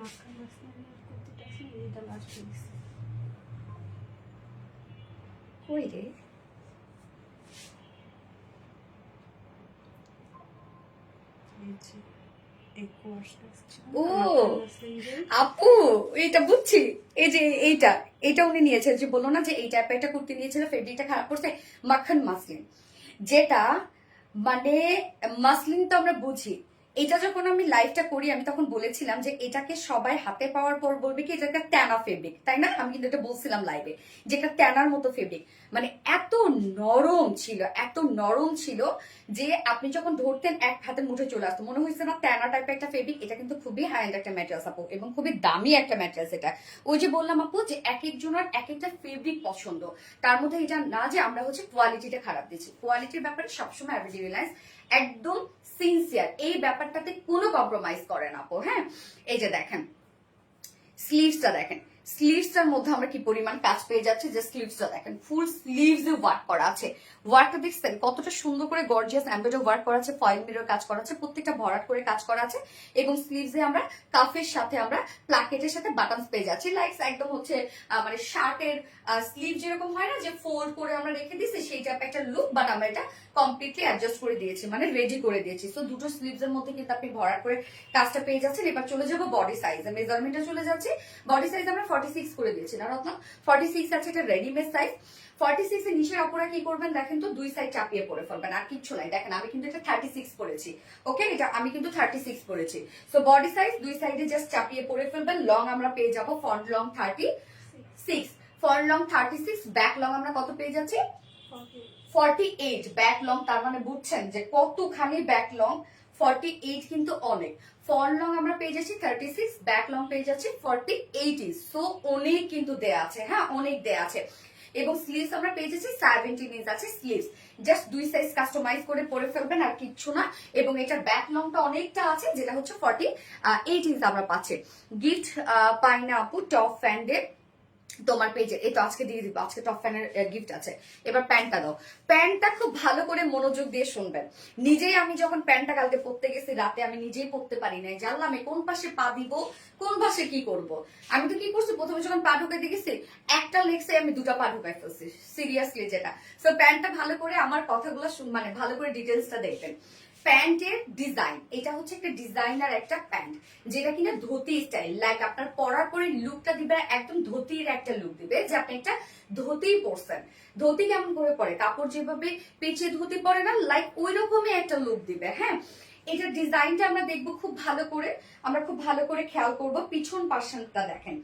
মাখন মাসলিন কুর্তিটা আছে এটা লাস্ট পিস কই রে? ও আপু এটা বুঝছি, এই যে এইটা উনি নিয়েছেন, যে বললো না যে এই টাইপের একটা কুর্তি নিয়েছিল, ফেব্রিকটা খারাপ পড়ছে, মাখন মাসলিন, যেটা মানে মাসলিন তো আমরা বুঝি। এটা যখন আমি লাইভটা করি আমি তখন বলেছিলাম যে এটাকে সবাই হাতে পাওয়ার পর বলবে কি এটা একটা ট্যানা ফেব্রিক, তাই না? আমি কিন্তু এটা বলছিলাম লাইভে যে এটা ট্যানার মতো ফেব্রিক, মানে এত নরম ছিল যে আপনি যখন ধরতেন এক হাতের মুঠে চলে আসতো, মনে হয়েছে না ট্যানা টাইপের একটা ফেব্রিক। এটা কিন্তু খুবই হাই এন্ড একটা ম্যাটেরিয়ালস আপু, এবং খুবই দামি একটা ম্যাটেরিয়ালস এটা। ওই যে বললাম আপু যে এক একজনের এক একটা ফেব্রিক পছন্দ, তার মধ্যে এটা না যে আমরা হচ্ছে কোয়ালিটিটা খারাপ দিচ্ছি। কোয়ালিটির ব্যাপারে সবসময় এভরিডে রিলায়েন্স একদম সিনসিয়ার, এই ব্যাপারটাতে কোনো কম্প্রোমাইজ করে না আপু। হ্যাঁ, এই যে দেখেন স্লিভসটা দেখেন, স্লিভসটার মধ্যে আমরা কি পরিমাণ কাজ পেয়ে যাচ্ছি, যে স্লিভসটা দেখেন ফুল স্লিভস এ ওয়ার্ক করা আছে। ওয়ার্কটা দেখছেন কতটা সুন্দর করে গর্জিয়াস এমব্রয়ডারি ওয়ার্ক করা আছে, ফয়েল মিরর কাজ করা আছে, প্রত্যেকটা ভরাট করে কাজ করা আছে। এবং স্লিভসে আমরা কাফের সাথে আমরা প্লাকেটের সাথে বাটনস পেয়ে যাচ্ছি, লাইক একদম হচ্ছে মানে শার্টের স্লিভ যেরকম হয় না যে ফোল্ড করে আমরা রেখে দিচ্ছি, সেই টাইপের একটা লুক, বাট আমরা এটা কমপ্লিটলি অ্যাডজাস্ট করে দিয়েছি, মানে রেডি করে দিয়েছি। সো দুটো স্লিভস এর মধ্যে কিন্তু আপনি ভরাট করে কাজটা পেয়ে যাচ্ছেন। এবার চলে যাবো বডি সাইজ, মেজারমেন্টে চলে যাচ্ছে। বডি সাইজ আমরা 46 করে দিয়েছি না রত্ন, 46 আছে, এটা রেডিমেড সাইজ। 46 এর নিচের আপুরা কি করবেন দেখেন তো, দুই সাইড চাপিয়ে পরে ফেলবেন, আর কিচ্ছু নাই। দেখেন আমি কিন্তু এটা 36 পরেছি, ওকে, এটা আমি কিন্তু 36 পরেছি। সো বডি সাইজ দুই সাইডে জাস্ট চাপিয়ে পরে ফেলবেন। লং আমরা পেয়ে যাবো front long 36, front long 36, back long আমরা কত পেয়ে যাচ্ছি 48। ব্যাক লং, তার মানে বুঝছেন যে কতখানি ব্যাক লং, 48 কিন্তু অনেক। ফ্রন্ট লং আমরা পেয়ে যাচ্ছি 36, ব্যাক লং পেয়ে যাচ্ছি 48। সো অনেক কিন্তু দেয়া আছে, হ্যাঁ অনেক দেয়া আছে। এবং স্লিভস আমরা পেয়ে যাচ্ছি 17 ইঞ্চ আছে স্লিভস, জাস্ট দুই সাইজ কাস্টমাইজ করে পরে ফেলবেন আর কিচ্ছু না। এবং এটার ব্যাক লংটা অনেকটা আছে, যেটা হচ্ছে 48 ইঞ্চ আমরা পাচ্ছি। গিফট পাই না আপু টপ ফ্যান্ডের তোমার পেজে, এই তো আজকে দিয়ে দিব, আজকে টপ ফ্যানের গিফট আছে। এবার প্যান্টটা দাও, প্যান্টটা খুব ভালো করে মনোযোগ দিয়ে শুনবেন। নিজেই আমি যখন প্যান্টটা কালকে পরতে গেছি রাতে, আমি নিজেই পরতে পারি নাই, জানলাম আমি কোন পাশে পা দিব, কোন পাশে কি করব। আমি তো কি করছি, প্রথমে যখন পা ঢুকাই দেখেছি একটা লেগসে আমি দুটা পা ঢুকাই ফেলছি, সিরিয়াসলি যেটা। সো প্যান্টটা ভালো করে আমার কথাগুলো মানে ভালো করে ডিটেলসটা দেখবেন। প্যান্টের ডিজাইন, এটা হচ্ছে একটা ডিজাইনার একটা প্যান্ট, যেটা কিনা ধুতি স্টাইল, লাইক আপনার পরার পরে লুকটা দিবে একদম ধুতির একটা লুক দিবে, যে আপনি একটা ধুতি পরছেন। ধুতি কেমন করে পরে, কাপড় যেভাবে পেঁচে ধুতি পরে না, লাইক ওই রকমই একটা লুক দিবে। হ্যাঁ, এটা ডিজাইনটা আমরা দেখবো খুব ভালো করে, আমরা খুব ভালো করে খেয়াল করব। পিছন পার্সনটা দেখেন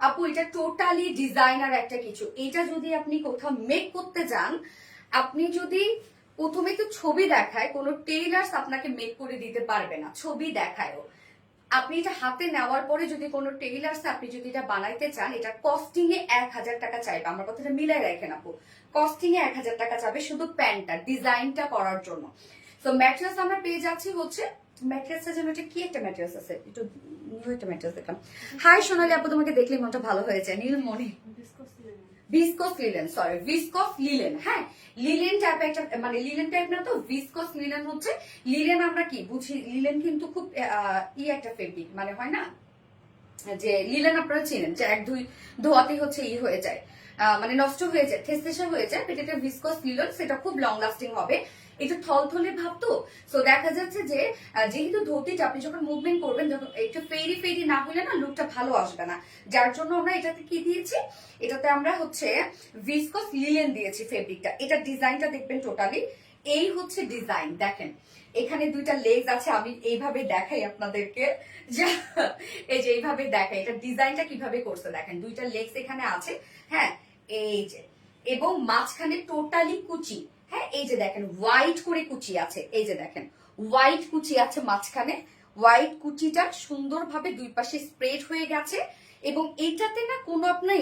আপু, এটা টোটালি ডিজাইনার একটা কিছু। এটা যদি আপনি কোথাও মেক করতে যান, আপনি যদি প্রথমে তো ছবি দেখায়, কোনো টেইলার্স আপনাকে মেক করে দিতে পারবে না, ছবি দেখায়ও। আপনি এটা হাতে নেওয়ার পরে যদি কোনো টেইলার্স আপনি যদি এটা বানাইতে চান, এটা কস্টিং এ 1000 টাকা চাইবে। আমার কথাটা মিলাই রাখেন আপু, কস্টিং এ 1000 টাকা চাবে শুধু প্যান্টটা ডিজাইনটা করার জন্য। তো ম্যাট্রেস আমরা পেয়ে যাচ্ছি হচ্ছে, ম্যাট্রেসটা যেন এটা কি একটা ম্যাট্রেস আছে, একটু নিউ একটা ম্যাট্রেস দেখলাম। হাই সোনালি আপু, তোমাকে দেখলে মনটা ভালো হয়েছে। Nilmoni, viscose linen, sorry viscose linen, হ্যাঁ লিলেন টাইপ একটা, মানে লিলেন টাইপ না তো, ভিসকস লিলেন হচ্ছে। লিলেন আমরা কি বুঝি, লিলেন কিন্তু খুব একটা ফেব্রিক, মানে হয় না যে লিলেন আপনারা চিনেন যে এক দুই ধোয়াতেই হচ্ছে হয়ে যায়, মানে নষ্ট হয়ে যায়, থেসথেসা হয়ে যায়। বাট এটা ভিসকস লিলেন, সেটা খুব লং লাস্টিং হবে। একটু থলথলে ভাব তো, সো দেখা যাচ্ছে যে যেহেতু ধুতিটা আপনি যখন মুভমেন্ট করবেন, যখন একটু ফেরি ফেরি না হলে না লুকটা ভালো আসবে না, যার জন্য আমরা এটাতে কি দিয়েছি, এটাতে আমরা হচ্ছে ভিসকস লিলেন দিয়েছি ফেব্রিকটা। এটা ডিজাইনটা দেখবেন টোটালি, এই হচ্ছে ডিজাইন। দেখেন এখানে দুইটা লেগস আছে, আমি এইভাবে দেখাই আপনাদেরকে, এই যে এইভাবে দেখাই এটা ডিজাইনটা কিভাবে করছে। দেখেন দুইটা লেগস এখানে আছে, হ্যাঁ এই যে, এবং মাঝখানে টোটালি কুচি। হ্যাঁ এই যে দেখেন হোয়াইট করে কুচি আছে, এই যে দেখেন হোয়াইট কুচি আছে মাঝখানে, হোয়াইট কুচিটা সুন্দরভাবে দুই পাশে স্প্রেড হয়ে গেছে। এবং এইটাতে না কোনো আপনার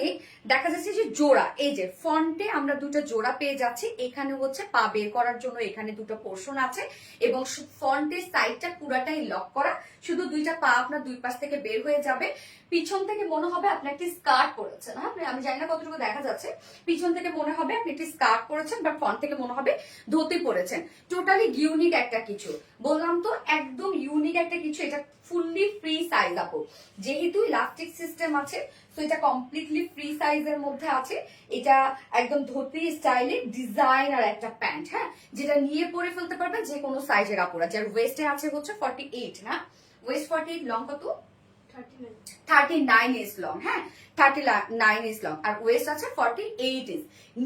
দেখা যাচ্ছে যে জোড়া, এই যে ফ্রন্টে আমরা দুটো জোড়া পেয়ে যাচ্ছি, এখানে হচ্ছে পা বের করার জন্য এখানে দুটো পোর্শন আছে। এবং ফ্রন্টের সাইডটা পুরাটাই লক করা, শুধু দুইটা পা আপনার দুই পাশ থেকে বের হয়ে যাবে। পিছন থেকে মনে হবে আপনি একটি স্কার্ট পরেছেন, হ্যাঁ আমি জানি না কতটুকু দেখা যাচ্ছে, পিছন থেকে মনে হবে আপনি একটি স্কার্ট পরেছেন, বাট ফ্রন্ট থেকে মনে হবে ধুতি পরেছেন। টোটালি ইউনিক একটা কিছু, বললাম তো একদম ইউনিক একটা কিছু। এটা ফুললি ফ্রি সাইজ আপু, যেহেতু ইলাস্টিক সিস্টেম আছে, তো এটা কমপ্লিটলি ফ্রি সাইজের মধ্যে আছে। এটা একদম ধুতি স্টাইলে ডিজাইনার একটা প্যান্ট, হ্যাঁ যেটা নিয়ে পরে ফেলতে পারবেন যে কোনো সাইজের আপুরা। যার ওয়েস্টে আছে হচ্ছে 48, না ওয়েস্ট 48, লং কত 39 ইঞ্চ লং, হ্যাঁ 39 ইঞ্চ লং, আর ওয়েস্ট আছে 48 ইঞ্চ।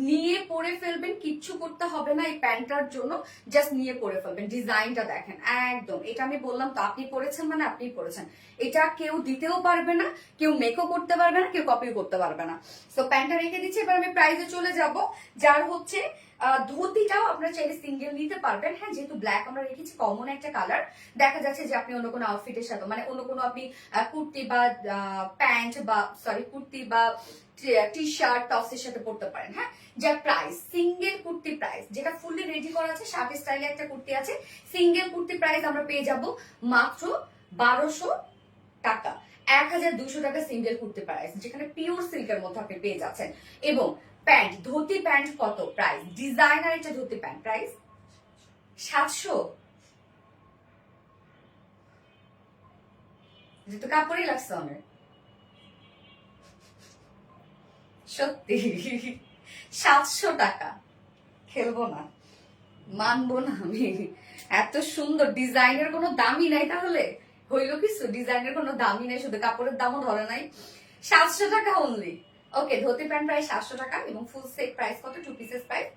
নিয়ে পরে ফেলবেন, কিচ্ছু করতে হবে না এই প্যান্টটার জন্য, জাস্ট নিয়ে পরে ফেলবেন। ডিজাইনটা দেখেন একদম, এটা আমি বললাম তো আপনি পরেছেন মানে আপনি পরেছেন, এটা কেউ দিতেও পারবে না, কেউ মেকও করতে পারবে না, কেউ কপিও করতে পারবে না। সো প্যান্টটা রেখে দিচ্ছি। এবার আমি প্রাইসে চলে যাব, যার হচ্ছে ধুতিটাও আপনারা চাইলে সিঙ্গেল নিতে পারবেন, হ্যাঁ যেহেতু ব্ল্যাক আমরা রেখেছি কমন একটা কালার, দেখা যাচ্ছে যে আপনি অন্য কোনো আউটফিটের সাথে, মানে অন্য কোনো আপনি কুর্তি বা প্যান্ট বা সরি কুর্তি বা টি শার্ট টপসের সাথে পরতে পারেন। হ্যাঁ যার প্রাইস সিঙ্গেল কুর্তি প্রাইস, যেটা ফুললি রেডি করা আছে, শার্ট স্টাইলে একটা কুর্তি আছে, সিঙ্গেল কুর্তি প্রাইস আমরা পেয়ে যাব মাত্র 1200 টাকা। 1200 টাকা সিঙ্গেল কুর্তি প্রাইস, যেখানে পিওর সিল্কের মধ্যে আপনি পেয়ে যাচ্ছেন। এবং প্যান্ট, ধুতি প্যান্ট কত প্রাইস? ডিজাইনার একটা ধুতি প্যান্ট প্রাইস 700। তো কাপড়ই লাগছে অনেক, সত্যি 700 টাকা। খেলবো না, মানবো না আমি। এত সুন্দর ডিজাইনের কোনো দামই নাই, তাহলে হইলো কিছু? ডিজাইনের কোনো দামই নাই, শুধু কাপড়ের দামও ধরে নাই। 700 টাকা অনলি। ওকে, ধুতি প্যান্ট প্রাইস 700 টাকা এবং ফুল সেট প্রাইস কত? 2 পিসেস প্রাইস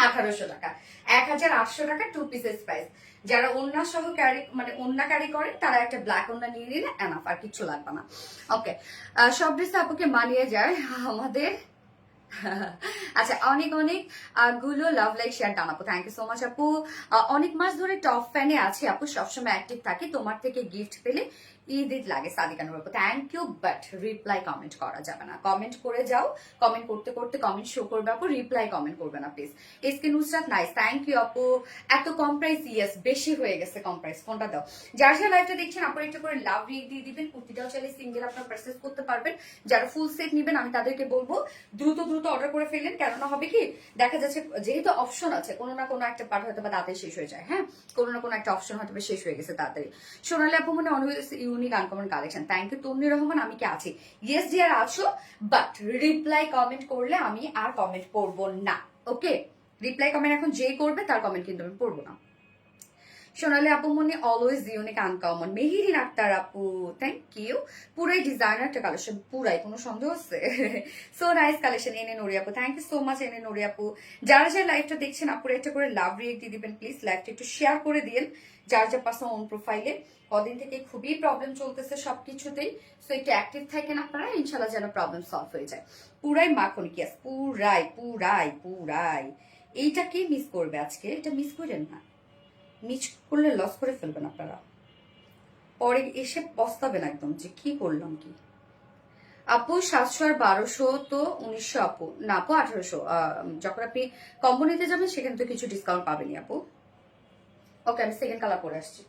1800 টাকা। 1800 টাকা 2 পিসেস প্রাইস। যারা ওন্না সহ ক্যারি, মানে ওন্না ক্যারি করে, তারা একটা ব্ল্যাক ওন্না নিয়ে নিলে এনাফ, আর কিছু লাগবে না। ওকে, সব ড্রেস আপুকে মানিয়ে যায় আমাদের। আচ্ছা, অনেক অনেক গুলো লাভ লাইক শেয়ার ডান আপু, থ্যাংক ইউ সো মাচ আপু। অনেক মাস ধরে টপ ফ্যানে আছে আপু, সবসময় অ্যাক্টিভ থাকি, তোমার থেকে গিফট পেলে ঈদ ঈদ লাগে। সাদিকা নূর আপু, thank you, but reply comment করা যাবে না। কমেন্ট করে যাও, কমেন্ট করতে করতে কমেন্ট শো করবে আপু, রিপ্লাই কমেন্ট করবে না please. S K Nusrat, nice, thank you আপু। এত কম প্রাইস? ইয়েস, বেশি হয়ে গেছে কম প্রাইস। ফোনটা দাও। যার যার লাইভটা দেখছেন আপু একটা করে লাভ রিক দিয়ে দিবেন। কুর্তিটাও চাইলে সিঙ্গেল আপনার পারচেজ করতে পারবেন। যারা ফুল সেট নেবেন আমি তাদেরকে বলবো দ্রুত দ্রুত অর্ডার করে ফেলেন, কেননা হবে কি, দেখা যাচ্ছে যেহেতু অপশন আছে, কোনো না কোনো একটা পার্ট হয়তো বা তাড়াতাড়ি শেষ হয়ে যায়। হ্যাঁ, কোনো না কোনো একটা অপশন হয়তো শেষ হয়ে গেছে তাড়াতাড়ি। সোনালী আপু মানে always unique uncommon collection, thank you. Tonni Rahman, আমি কি আছি? ইয়েস ডিয়ার আছো, বাট রিপ্লাই কমেন্ট করলে আমি আর কমেন্ট করবো না। ওকে, রিপ্লাই কমেন্ট এখন যে করবে তার কমেন্ট কিন্তু আমি পড়বো না। সোনালী আপু মনে অলওয়েজ ইউনিক আনকমন। মেহিরিন আক্তার আপু, থ্যাংক ইউ। পুরাই ডিজাইনার একটা কালেকশন, পুরাই, কোনো সন্দেহ আছে? So nice collection. এনে নড়ি আপু, থ্যাংক ইউ সো মাচ এনে নড়ি আপু। যারা যারা লাইভটা দেখছেন আপুরা একটা করে লাভ রিয়েক্ট দিয়ে দিবেন প্লিজ। লাইভটা একটু শেয়ার করে দিন যার যার পার্সোনাল ওন প্রোফাইলে। কদিন থেকে খুবই প্রবলেম চলতেছে সবকিছুতেই, সো একটু অ্যাক্টিভ থাকেন আপনারা, ইনশাল্লাহ যেন প্রবলেম সলভ হয়ে যায়। পুরাই মাখন কি আছে, পুরাই পুরাই পুরাই। এইটা কি মিস করবে আজকে? এটা মিস করেন না, মিস করলে লস করে ফেলবেন আপনারা, পরে এসে পস্তাবেন একদম যে কি করলাম কি। আপু 700 আর 1200 তো 1900 আপু, না আপু 1800। যখন আপনি কম্বো নিতে যাবেন সেখানে তো কিছু ডিসকাউন্ট পাবেনই আপু। ওকে, আমি সেকেন্ড কালার পরে আসছি।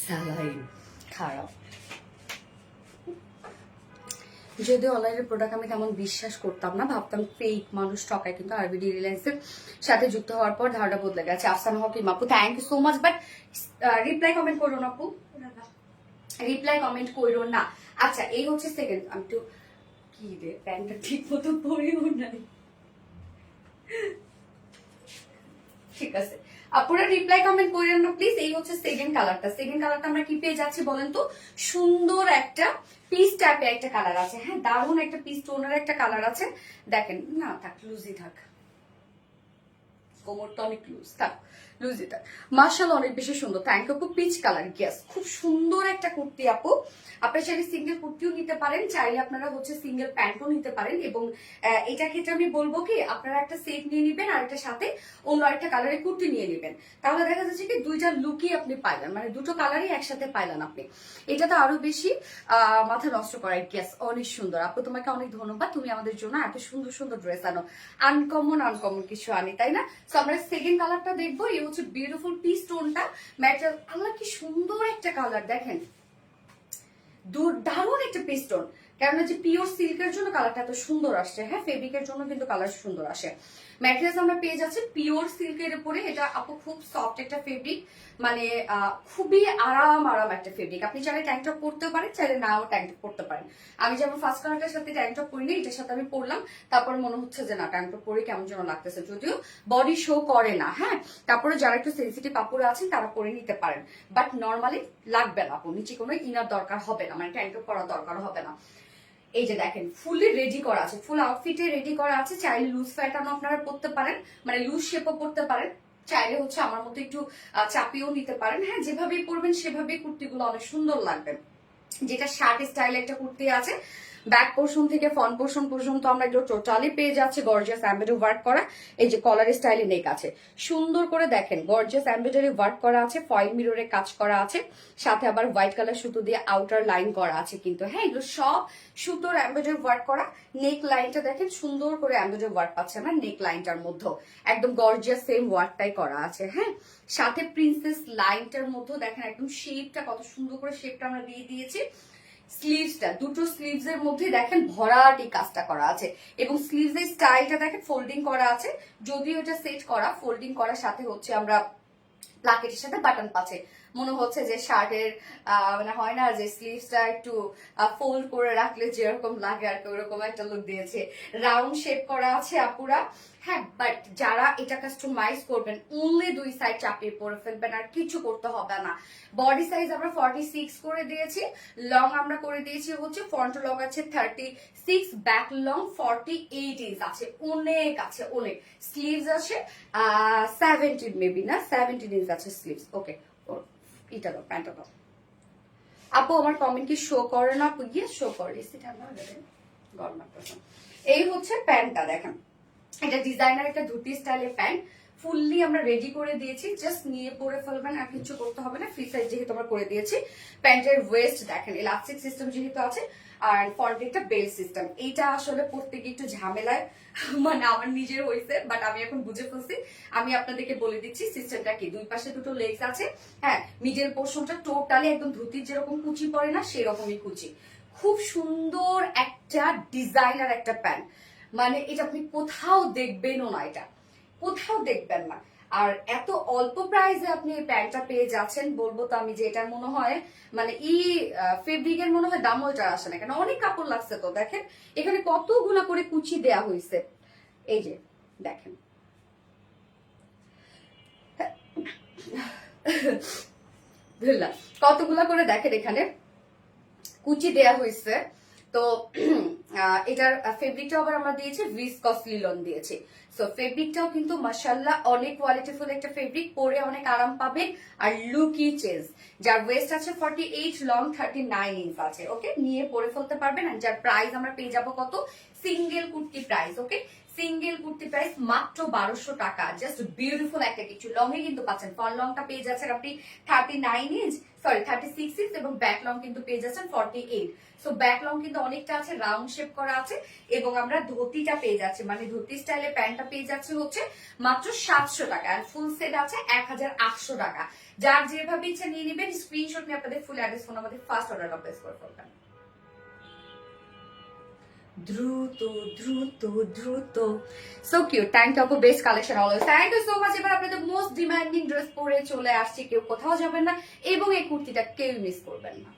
সালাইন খারাপ, যদিও অনলাইনের প্রোডাক্ট আমি তেমন বিশ্বাস করতাম না, ভাবতাম ফেক, মানুষ ঠকায়, কিন্তু আরবিডি রিলায়েন্সের সাথে যুক্ত হওয়ার পর ধারণা বদলে গেছে। আফসানা হকিম আপু, thank you so much, but reply comment করো না আপু, রিপ্লাই কমেন্ট করো না। আচ্ছা, এই হচ্ছে সেকেন্ড। আমি একটু কি রে, প্যান্টটা ঠিক মতো পরেও নাই, ঠিক আছে। আপুরা রিপ্লাই কমেন্ট করেন না প্লিজ। এই হচ্ছে সেকেন্ড কালারটা। সেকেন্ড কালারটা আমরা কি পেয়ে যাচ্ছি বলেন তো? সুন্দর একটা পিস টাইপের একটা কালার আছে। হ্যাঁ, দারুণ একটা পিস টোনের একটা কালার আছে। দেখেন না, থাক লুজই থাক, কোমরটা অনেক লুজ থাক, লুজ এটা মার্শাল অনেক বেশি সুন্দর। থ্যাংক ইউ আপু। পিচ কালার, ইয়েস, খুব সুন্দর একটা কুর্তি আপু। আপনারা চাইলে সিঙ্গেল কুর্তিও নিতে পারেন, চাইলে আপনারা হচ্ছে সিঙ্গেল প্যান্টও নিতে পারেন। এবং এটা ক্ষেত্রে আমি বলবো কি, আপনারা একটা সেট নিয়ে নিবেন আর একটা সাথে অন্য একটা কালারের কুর্তি নিয়ে নিবেন। তাহলে দেখা যাচ্ছে কি দুইটা লুকই আপনি পাইলেন, মানে দুটো কালারই একসাথে পাইলেন আপনি। এটা তো আরো বেশি মাথা নষ্ট করার। ইয়েস, অনেক সুন্দর আপু, তোমাকে অনেক ধন্যবাদ। তুমি আমাদের জন্য এত সুন্দর সুন্দর ড্রেস আনো, আনকমন আনকমন কিছু আনি, তাই না? তো আমরা সেকেন্ড কালারটা দেখবো। এই হচ্ছে বিউটিফুল পিস টোনটা, ম্যাটেরিয়াল আল্লাহ কি সুন্দর একটা কালার দেখেন, দারুণ একটা পিস টোন। কেননা যে পিওর সিল্কের জন্য কালারটা এত সুন্দর আসছে। হ্যাঁ, ফেব্রিকের জন্য কিন্তু কালার সুন্দর আসে। ম্যাটেরিয়ালস আমরা পেয়ে যাচ্ছি পিওর সিল্কের উপরে। এটা আপু খুব সফট একটা ফেব্রিক, মানে খুবই আরাম আরাম একটা ফেব্রিক। আপনি চাইলে ট্যাঙ্ক টপ পরতেও পারেন, চাইলে নাও ট্যাঙ্ক টপ পরতে পারেন। আমি যেমন ফার্স্ট কালারটার সাথে ট্যাঙ্ক টপ পরিনি, এটার সাথে আমি পরলাম, তারপর মনে হচ্ছে যে না ট্যাঙ্ক টপ পরে কেমন যেন লাগতেছে, যদিও বডি শো করে না। হ্যাঁ, তারপরে যারা একটু সেন্সিটিভ আপুরা আছেন তারা পরে নিতে পারেন, বাট নর্মালি লাগবে না আপু, নিচে কোনো ইনার দরকার হবে না, মানে ট্যাঙ্ক টপ পরার দরকার হবে না। এই যে দেখেন ফুললি রেডি করা আছে, ফুল আউটফিটে রেডি করা আছে। চাইলে লুজ প্যাটার্নও আপনারা পরতে পারেন, মানে লুজ শেপও পরতে পারেন, চাইলে হচ্ছে আমার মতো একটু চাপিয়েও নিতে পারেন। হ্যাঁ, যেভাবেই পরবেন সেভাবেই কুর্তিগুলো অনেক সুন্দর লাগবে। যেটা শার্ট স্টাইলে একটা কুর্তি আছে, ব্যাক পোর্শন থেকে ফ্রন্ট পোর্শন পর্যন্ত আমরা একটু টোটালি পেয়ে যাচ্ছি গর্জিয়াস এমব্রয়ডারি ওয়ার্ক করা। এই যে কলার স্টাইলে নেক আছে, সুন্দর করে দেখেন গর্জিয়াস এমব্রয়ডারি ওয়ার্ক করা আছে, ফয়েল মিররে কাজ করা আছে, সাথে আবার হোয়াইট কালার সুতো দিয়ে আউটার লাইন করা আছে কিন্তু। হ্যাঁ, এগুলো সব সুতোর এমব্রয়ডারি ওয়ার্ক করা। নেক লাইনটা দেখেন সুন্দর করে এমব্রয়ডারি ওয়ার্ক পাচ্ছে আমরা নেক লাইনটার মধ্যে, একদম গর্জিয়াস সেম ওয়ার্কটাই করা আছে। হ্যাঁ, সাথে প্রিন্সেস লাইনটার মধ্যে দেখেন একদম শেপটা কত সুন্দর করে শেপটা আমরা দিয়ে দিয়েছি। স্লিভসটা দুটো স্লিভস এর মধ্যে দেখেন ভরাটি কাজটা করা আছে, এবং স্লিভস এর স্টাইলটা দেখেন ফোল্ডিং করা আছে। যদিও এটা সেট করা, ফোল্ডিং করার সাথে হচ্ছে আমরা প্লাকেটের সাথে বাটন পাচ্ছে, মনে হচ্ছে যে শার্টের মানে হয় না যে স্লিভসটা একটু ফোল্ড করে রাখলে যেরকম লাগে আর কি, ওরকম একটা লুক দিয়েছে। রাউন্ড শেপ করা আছে আপুরা। হ্যাঁ, বাট যারা এটা কাস্টমাইজ করবেন অনলি দুই সাইড চাপিয়ে পরে ফেলবেন, আর কিছু করতে হবে না। বডি সাইজ আমরা 46 করে দিয়েছি, লং আমরা করে দিয়েছি হচ্ছে ফ্রন্ট লং আছে 36, ব্যাক লং 48 ইঞ্চ আছে, অনেক আছে অনেক। স্লিভস আছে 17 মেবি না 17 ইঞ্চ আছে স্লিভস। ওকে, এটা দাও, প্যান্টটা দাও। আপু আমার কমেন্ট কি শো করে না? আপু গিয়ে শো করে, এই হচ্ছে প্যান্টটা দেখেন, এটা ডিজাইনার একটা ধুতি স্টাইলের প্যান্ট, ফুললি আমরা রেডি করে দিয়েছি, জাস্ট নিয়ে পরে ফেলবেন, আর কিছু করতে হবে না। ফ্রি সাইজ যেহেতু আমরা করে দিয়েছি। প্যান্টের ওয়েস্ট দেখেন ইলাস্টিক সিস্টেম যেহেতু আছে, আর ফ্রন্টে একটা বেল্ট সিস্টেম। এইটা আসলে পড়তে গিয়ে একটু ঝামেলায় মানে আমার নিজের হয়েছে, বাট আমি এখন বুঝে ফেলছি। আমি আপনাদেরকে বলে দিচ্ছি সিস্টেমটা কি। দুই পাশে দুটো লেগস আছে। হ্যাঁ, মিডল পোর্শনটা টোটালি একদম ধুতির যেরকম কুচি পড়ে না সেরকমই কুচি। খুব সুন্দর একটা ডিজাইনার একটা প্যান্ট, মানে এটা আপনি কোথাও দেখবেনও না, এটা কোথাও দেখবেন না। আর এত অল্প প্রাইসে আপনি এই প্যান্টটা পেয়ে যাচ্ছেন, বলবো তো আমি যে এটার মনে হয় মানে ফেব্রিকের মনে হয় দামও এটা আসে না, কেন অনেক কাপড় লাগছে তো। দেখেন এখানে কতগুলা করে কুচি দেয়া হয়েছে, এই যে দেখেন কতগুলা করে দেখেন এখানে কুচি দেয়া হয়েছে। তো এটার ফেব্রিকটাও আবার আমরা দিয়েছি ভিসকস লিলন দিয়েছি। সো ফেব্রিকটাও কিন্তু মাশাআল্লাহ অনেক কোয়ালিটিফুল একটা ফেব্রিক, পরে অনেক আরাম পাবেন, আর লুকই চেঞ্জ। যার ওয়েস্ট আছে 48, লং 39 ইঞ্চ আছে। ওকে, নিয়ে পরে ফেলতে পারবেন। আর যার প্রাইস আমরা পেয়ে যাবো কত, সিঙ্গেল কুর্তি প্রাইস। ওকে, সিঙ্গেল কুর্তি প্রাইস মাত্র 1200 টাকা। জাস্ট বিউটিফুল একটা কিছু। লং এ কিন্তু পাচ্ছেন, ফ্রন্ট লংটা পেয়ে যাচ্ছেন আপনি 39 ইঞ্চ, সরি 36 ইঞ্চ, এবং ব্যাক লং কিন্তু পেয়ে যাচ্ছেন 48। সো ব্যাক লং কিন্তু অনেকটা আছে, রাউন্ড শেপ করা আছে, এবং আমরা ধুতিটা পেয়ে যাচ্ছি, মানে ধুতি স্টাইলে প্যান্টটা পেয়ে যাচ্ছে হচ্ছে মাত্র 700 টাকা, আর ফুল সেট আছে 1800 টাকা। যার যেভাবে ইচ্ছা নিয়ে নেবেন, স্ক্রিনশট নিয়ে আপনাদের ফুল অ্যাড্রেস ফোন আমাদের ফার্স্ট অর্ডারটা প্লেস করে ফেলবেন। দ্রুত দ্রুত দ্রুত, so cute. Thank you, best collection always. Thank you so much. এবার আপনাদের মোস্ট ডিমান্ডিং ড্রেস পরে চলে আসছি, কেউ কোথাও যাবেন না, এবং এই কুর্তিটা কেউ মিস করবেন না।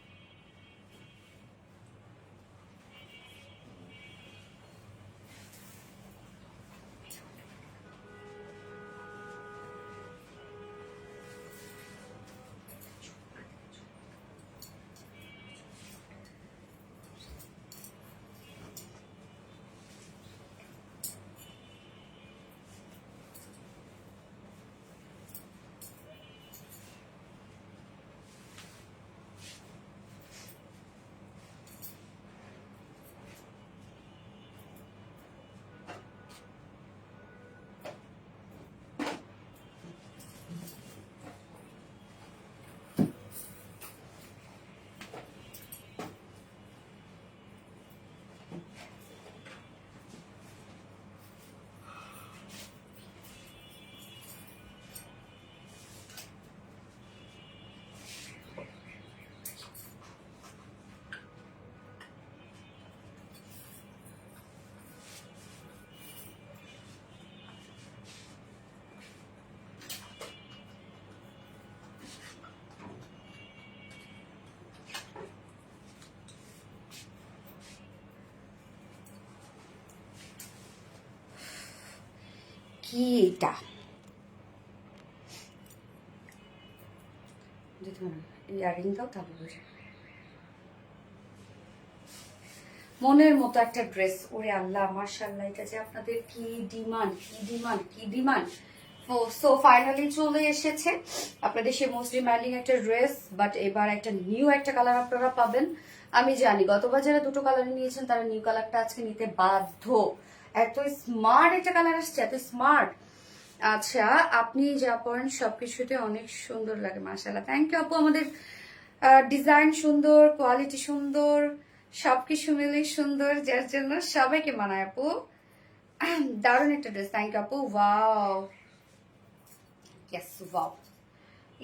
কি এটা ইয়ারিং দাও তারপরে মনের মতো একটা ড্রেস। ওরে আল্লাহ মাশাআল্লাহ, এটা যে আপনাদের কি ডিমান্ড, কি ডিমান্ড, কি ডিমান্ড। সো ফাইনালি চলে এসেছে আপনাদের সেই মোস্ট ডিমান্ডিং একটা ড্রেস, বাট এবার একটা নিউ একটা কালার আপনারা পাবেন। আমি জানি গতবার যারা দুটো কালার নিয়েছেন তারা নিউ কালারটা আজকে নিতে বাধ্য। এত স্মার্ট একটা কালার আসছে, এত স্মার্ট। আচ্ছা, আপনি যা পরেন সবকিছুতে অনেক সুন্দর লাগে মাশাআল্লাহ। থ্যাংক ইউ আপু। আমাদের ডিজাইন সুন্দর, কোয়ালিটি সুন্দর, সবকিছু মিলে সুন্দর, যার জন্য সবাইকে মানায় আপু। দারুণ একটা ড্রেস। থ্যাংক ইউ আপু। Wow, yes wow.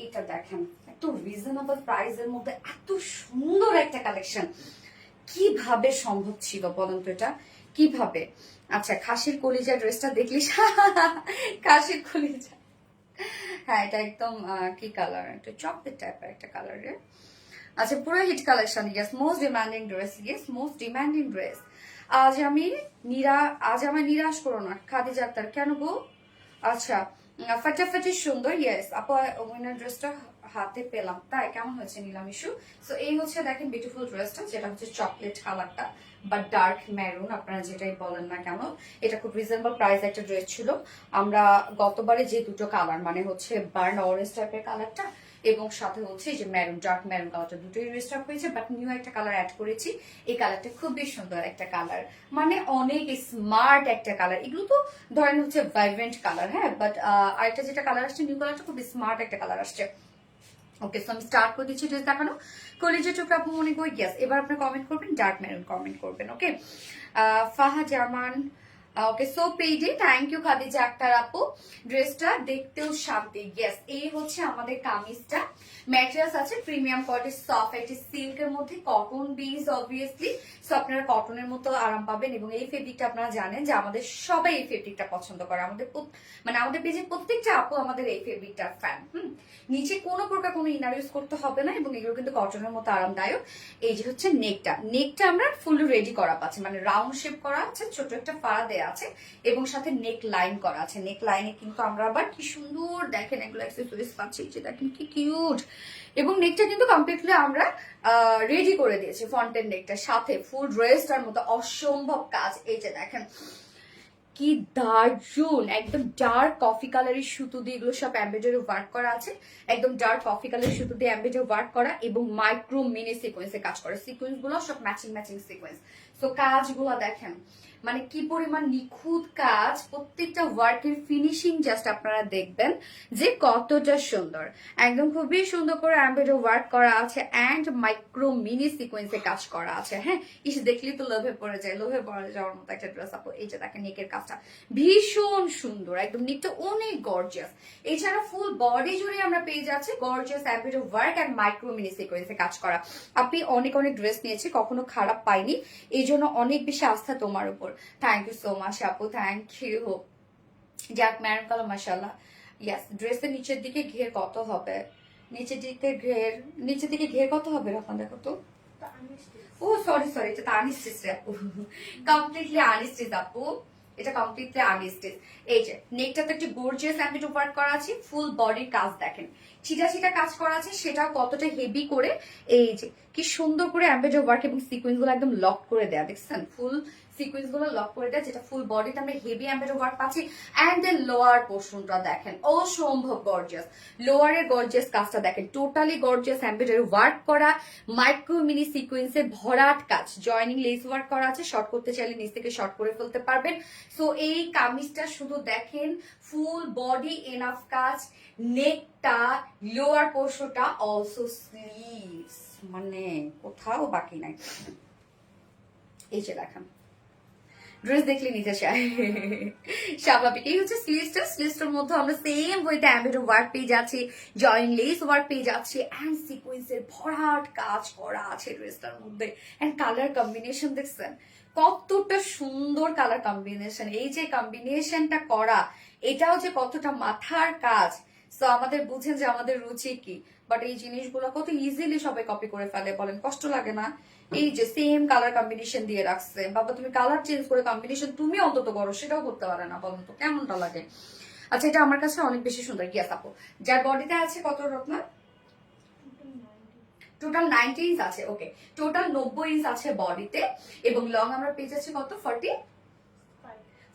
এটা দেখেন এত রিজনেবল প্রাইসের মধ্যে এত সুন্দর একটা কালেকশন কিভাবে সম্ভব ছিল বলেন তো, এটা কিভাবে? আচ্ছা, খাসির কলিজা ড্রেসটা দেখলি? খাসির কলিজা, হ্যাঁ এটা একদম কি কালার, একটা চকলেট টাইপের একটা কালারের। আচ্ছা, পুরো hit collection. Yes, most demanding dress. Yes, most demanding dress. আজ আমার নিরাশ করো না খাদিজা আক্তার। কেন গো? আচ্ছা, ফাটাফাটি সুন্দর। ইয়েস আপু, উইনার ড্রেসটা হাতে পেলাম, তাই কেমন হয়েছে নিলাম ইস্যু। সো এই হচ্ছে দেখেন বিউটিফুল ড্রেসটা, যেটা হচ্ছে চকলেট কালারটা বা ডার্ক মেরুন, আপনারা যেটাই বলেন না কেন। এটা খুব রিজনেবল প্রাইস একটা ড্রেস ছিল। আমরা গতবারে যে দুটো কালার মানে হচ্ছে বার্ন অরেঞ্জ টাইপের কালারটা এবং সাথে হচ্ছে যে মেরুন, ডার্ক মেরুন কালারটা দুটোই রিস্টক হয়েছে, বাট নিউ একটা কালার অ্যাড করেছি। এই কালারটা খুবই সুন্দর একটা কালার, মানে অনেক স্মার্ট একটা কালার। এগুলো তো ধরেন হচ্ছে ভাইব্রেন্ট কালার, হ্যাঁ, বাট আরেকটা যেটা কালার আসছে নিউ কালারটা খুব স্মার্ট একটা কালার আসছে। ওকে, সো আমি স্টার্ট করে দিচ্ছি ড্রেস দেখানো। কলিজা টুকরা আপু মনে করি ইয়েস। এবার আপনি কমেন্ট করবেন ডার্ক মেরুন কমেন্ট করবেন। Okay, Faha Zaman. Okay, so pretty. Thank you Khadija Akter আপু। ড্রেসটা দেখতেও শান্তি। ইয়েস, এই হচ্ছে আমাদের কামিজটা। ম্যাটেরিয়ালস আছে প্রিমিয়াম কোয়ালিটি, সফট একটি সিল্কের মধ্যে, কটন বেস অবভিয়াসলি। সো আপনারা কটনের মতো আরাম পাবেন এবং এই ফেব্রিকটা আপনারা জানেন যে আমাদের সবাই এই ফেব্রিকটা পছন্দ করে। আমাদের পেজে প্রত্যেকটা আপু আমাদের এই ফেব্রিকটার ফ্যান। নিচে কোনো প্রকার কোনো ইনার ইউজ করতে হবে না এবং এগুলো কিন্তু কটনের মতো আরামদায়ক। এই যে হচ্ছে নেকটা আমরা ফুল রেডি করা পাচ্ছি, মানে রাউন্ড শেপ করা আছে, ছোট একটা ফাড়া দেয়া আছে এবং সাথে নেক লাইন করা আছে। নেক লাইনে কিন্তু আমরা আবার কি সুন্দর দেখেন এগুলো অ্যাক্সেসরিজ পাচ্ছি, যে দেখেন কি কিউট। এবং নেকটা কিন্তু কমপ্লিটলি আমরা রেডি করে দিয়েছি। ফ্রন্টের নেকটা সাথে ফুল ড্রেসটার মতো অসম্ভব কাজ। এই যে দেখেন কি দারুন, একদম ডার্ক কফি কালারের সুতো দিয়ে এগুলো সব এমব্রয়ডারি ওয়ার্ক করা আছে। একদম ডার্ক কফি কালারের সুতো দিয়ে এমব্রয়ডারি ওয়ার্ক করা এবং মাইক্রো মিনি সিকোয়েন্সে কাজ করা। সিকোয়েন্স গুলো সব ম্যাচিং সিকোয়েন্স। তো কাজগুলো দেখেন মানে কি পরিমাণ নিখুঁত কাজ, প্রত্যেকটা ওয়ার্কের ফিনিশিং জাস্ট আপনারা দেখবেন যে কতটা সুন্দর। একদম খুবই সুন্দর করে এমব্রয়ডারি ওয়ার্ক করা আছে এন্ড মাইক্রো মিনি সিকোয়েন্সে কাজ করা আছে। হ্যাঁ, ইস দেখলেই তো লোভে পড়ে যায়, লোভে পড়ে যাওয়ার মতো একটা ড্রেস আপু। এই যে দেখেন নেকের কাজটা ভীষণ সুন্দর, একদম নেকটা অনেক গর্জিয়াস। এছাড়া ফুল বডি জুড়ে আমরা পেয়ে যাচ্ছি gorgeous embroidery work and micro mini সিকোয়েন্সে কাজ করা। আপনি অনেক ড্রেস নিয়েছি, কখনো খারাপ পাইনি, এই জন্য অনেক বেশি আস্থা তোমার উপর। থ্যাংক ইউ সো মাচ আপু, থ্যাংক ইউ। যাক ম্যারুন কালার মাশাআল্লাহ। ইয়েস, ড্রেসের নিচের দিকে ঘের কত হবে? নিচের দিকে ঘের কত হবে রকম দেখো তো। ও সরি, এটা তো আনস্টিচ আপু, কমপ্লিটলি আনস্টিচ আপু, এটা কমপ্লিটলি আনস্টিচ। এই যে নেকটাতে একটি গর্জিয়াস এমব্রয়ডারি ওয়ার্ক করা আছে, ফুল বডির কাজ দেখেন, ছিটা কাজ করা আছে, সেটাও কতটা হেভি করে। এই যে কি সুন্দর করে এমব্রয়ডারি ওয়ার্ক এবং সিকোয়েন্স গুলো একদম লক করে দেয়া, দেখছেন ফুল সিকোয়েন্স গুলো লক করে দেয়, যেটা ফুল বডিতে আমরা হেভি এমব্রয়ডারি ওয়ার্ক পাচ্ছি। এন্ড দেন লোয়ার পোর্শনটা দেখেন অসম্ভব গর্জিয়াস। লোয়ারের গর্জিয়াস কাজটা দেখেন, টোটালি গর্জিয়াস এমব্রয়ডারি ওয়ার্ক করা, মাইক্রো মিনি সিকোয়েন্সের ভরাট কাজ, জয়নিং লেস ওয়ার্ক করা আছে। শর্ট করতে চাইলে নিচ থেকে শর্ট করে ফেলতে পারবেন। সো এই কামিজটা শুধু দেখেন, ফুল বডি এনাফ কাজ, নেকটা, লোয়ার পোর্শনটা, অলসো স্লিভস, মানে কোথাও বাকি নাই। এই যে দেখেন ড্রেস দেখলে নিতে চাই স্বাভাবিক। এই হচ্ছে স্লিভসটার মধ্যে আমরা সেম ওয়েতে এমব্রয়ডারি ওয়ার্ক পেয়ে যাচ্ছি, জয়েন লেস ওয়ার্ক পেয়ে যাচ্ছি এন্ড সিকোয়েন্সের ভরাট কাজ করা আছে ড্রেসটার মধ্যে। এন্ড কালার কম্বিনেশন দেখছেন কতটা সুন্দর কালার কম্বিনেশন। এই যে কম্বিনেশনটা করা, এটাও যে কতটা মাথার কাজ, সো আমাদের বুঝেন যে আমাদের রুচি কি, বাট এই জিনিসগুলো কত ইজিলি সবাই কপি করে ফেলে, বলেন কষ্ট লাগে না? এই যে সেম কালার কম্বিনেশন দিয়ে রাখছে, বাবা তুমি কালার চেঞ্জ করে কম্বিনেশন তুমি অন্তত করো, সেটাও করতে পারে না, বলেন তো কেমনটা লাগে? আচ্ছা, এটা আমার কাছে অনেক বেশি সুন্দর। গিয়াস আপু, যার বডিতে আছে কত রত্না? টোটাল 90 ইঞ্চ আছে। ওকে, টোটাল 90 ইঞ্চ আছে বডিতে, এবং লং আমরা পেয়ে যাচ্ছি কত?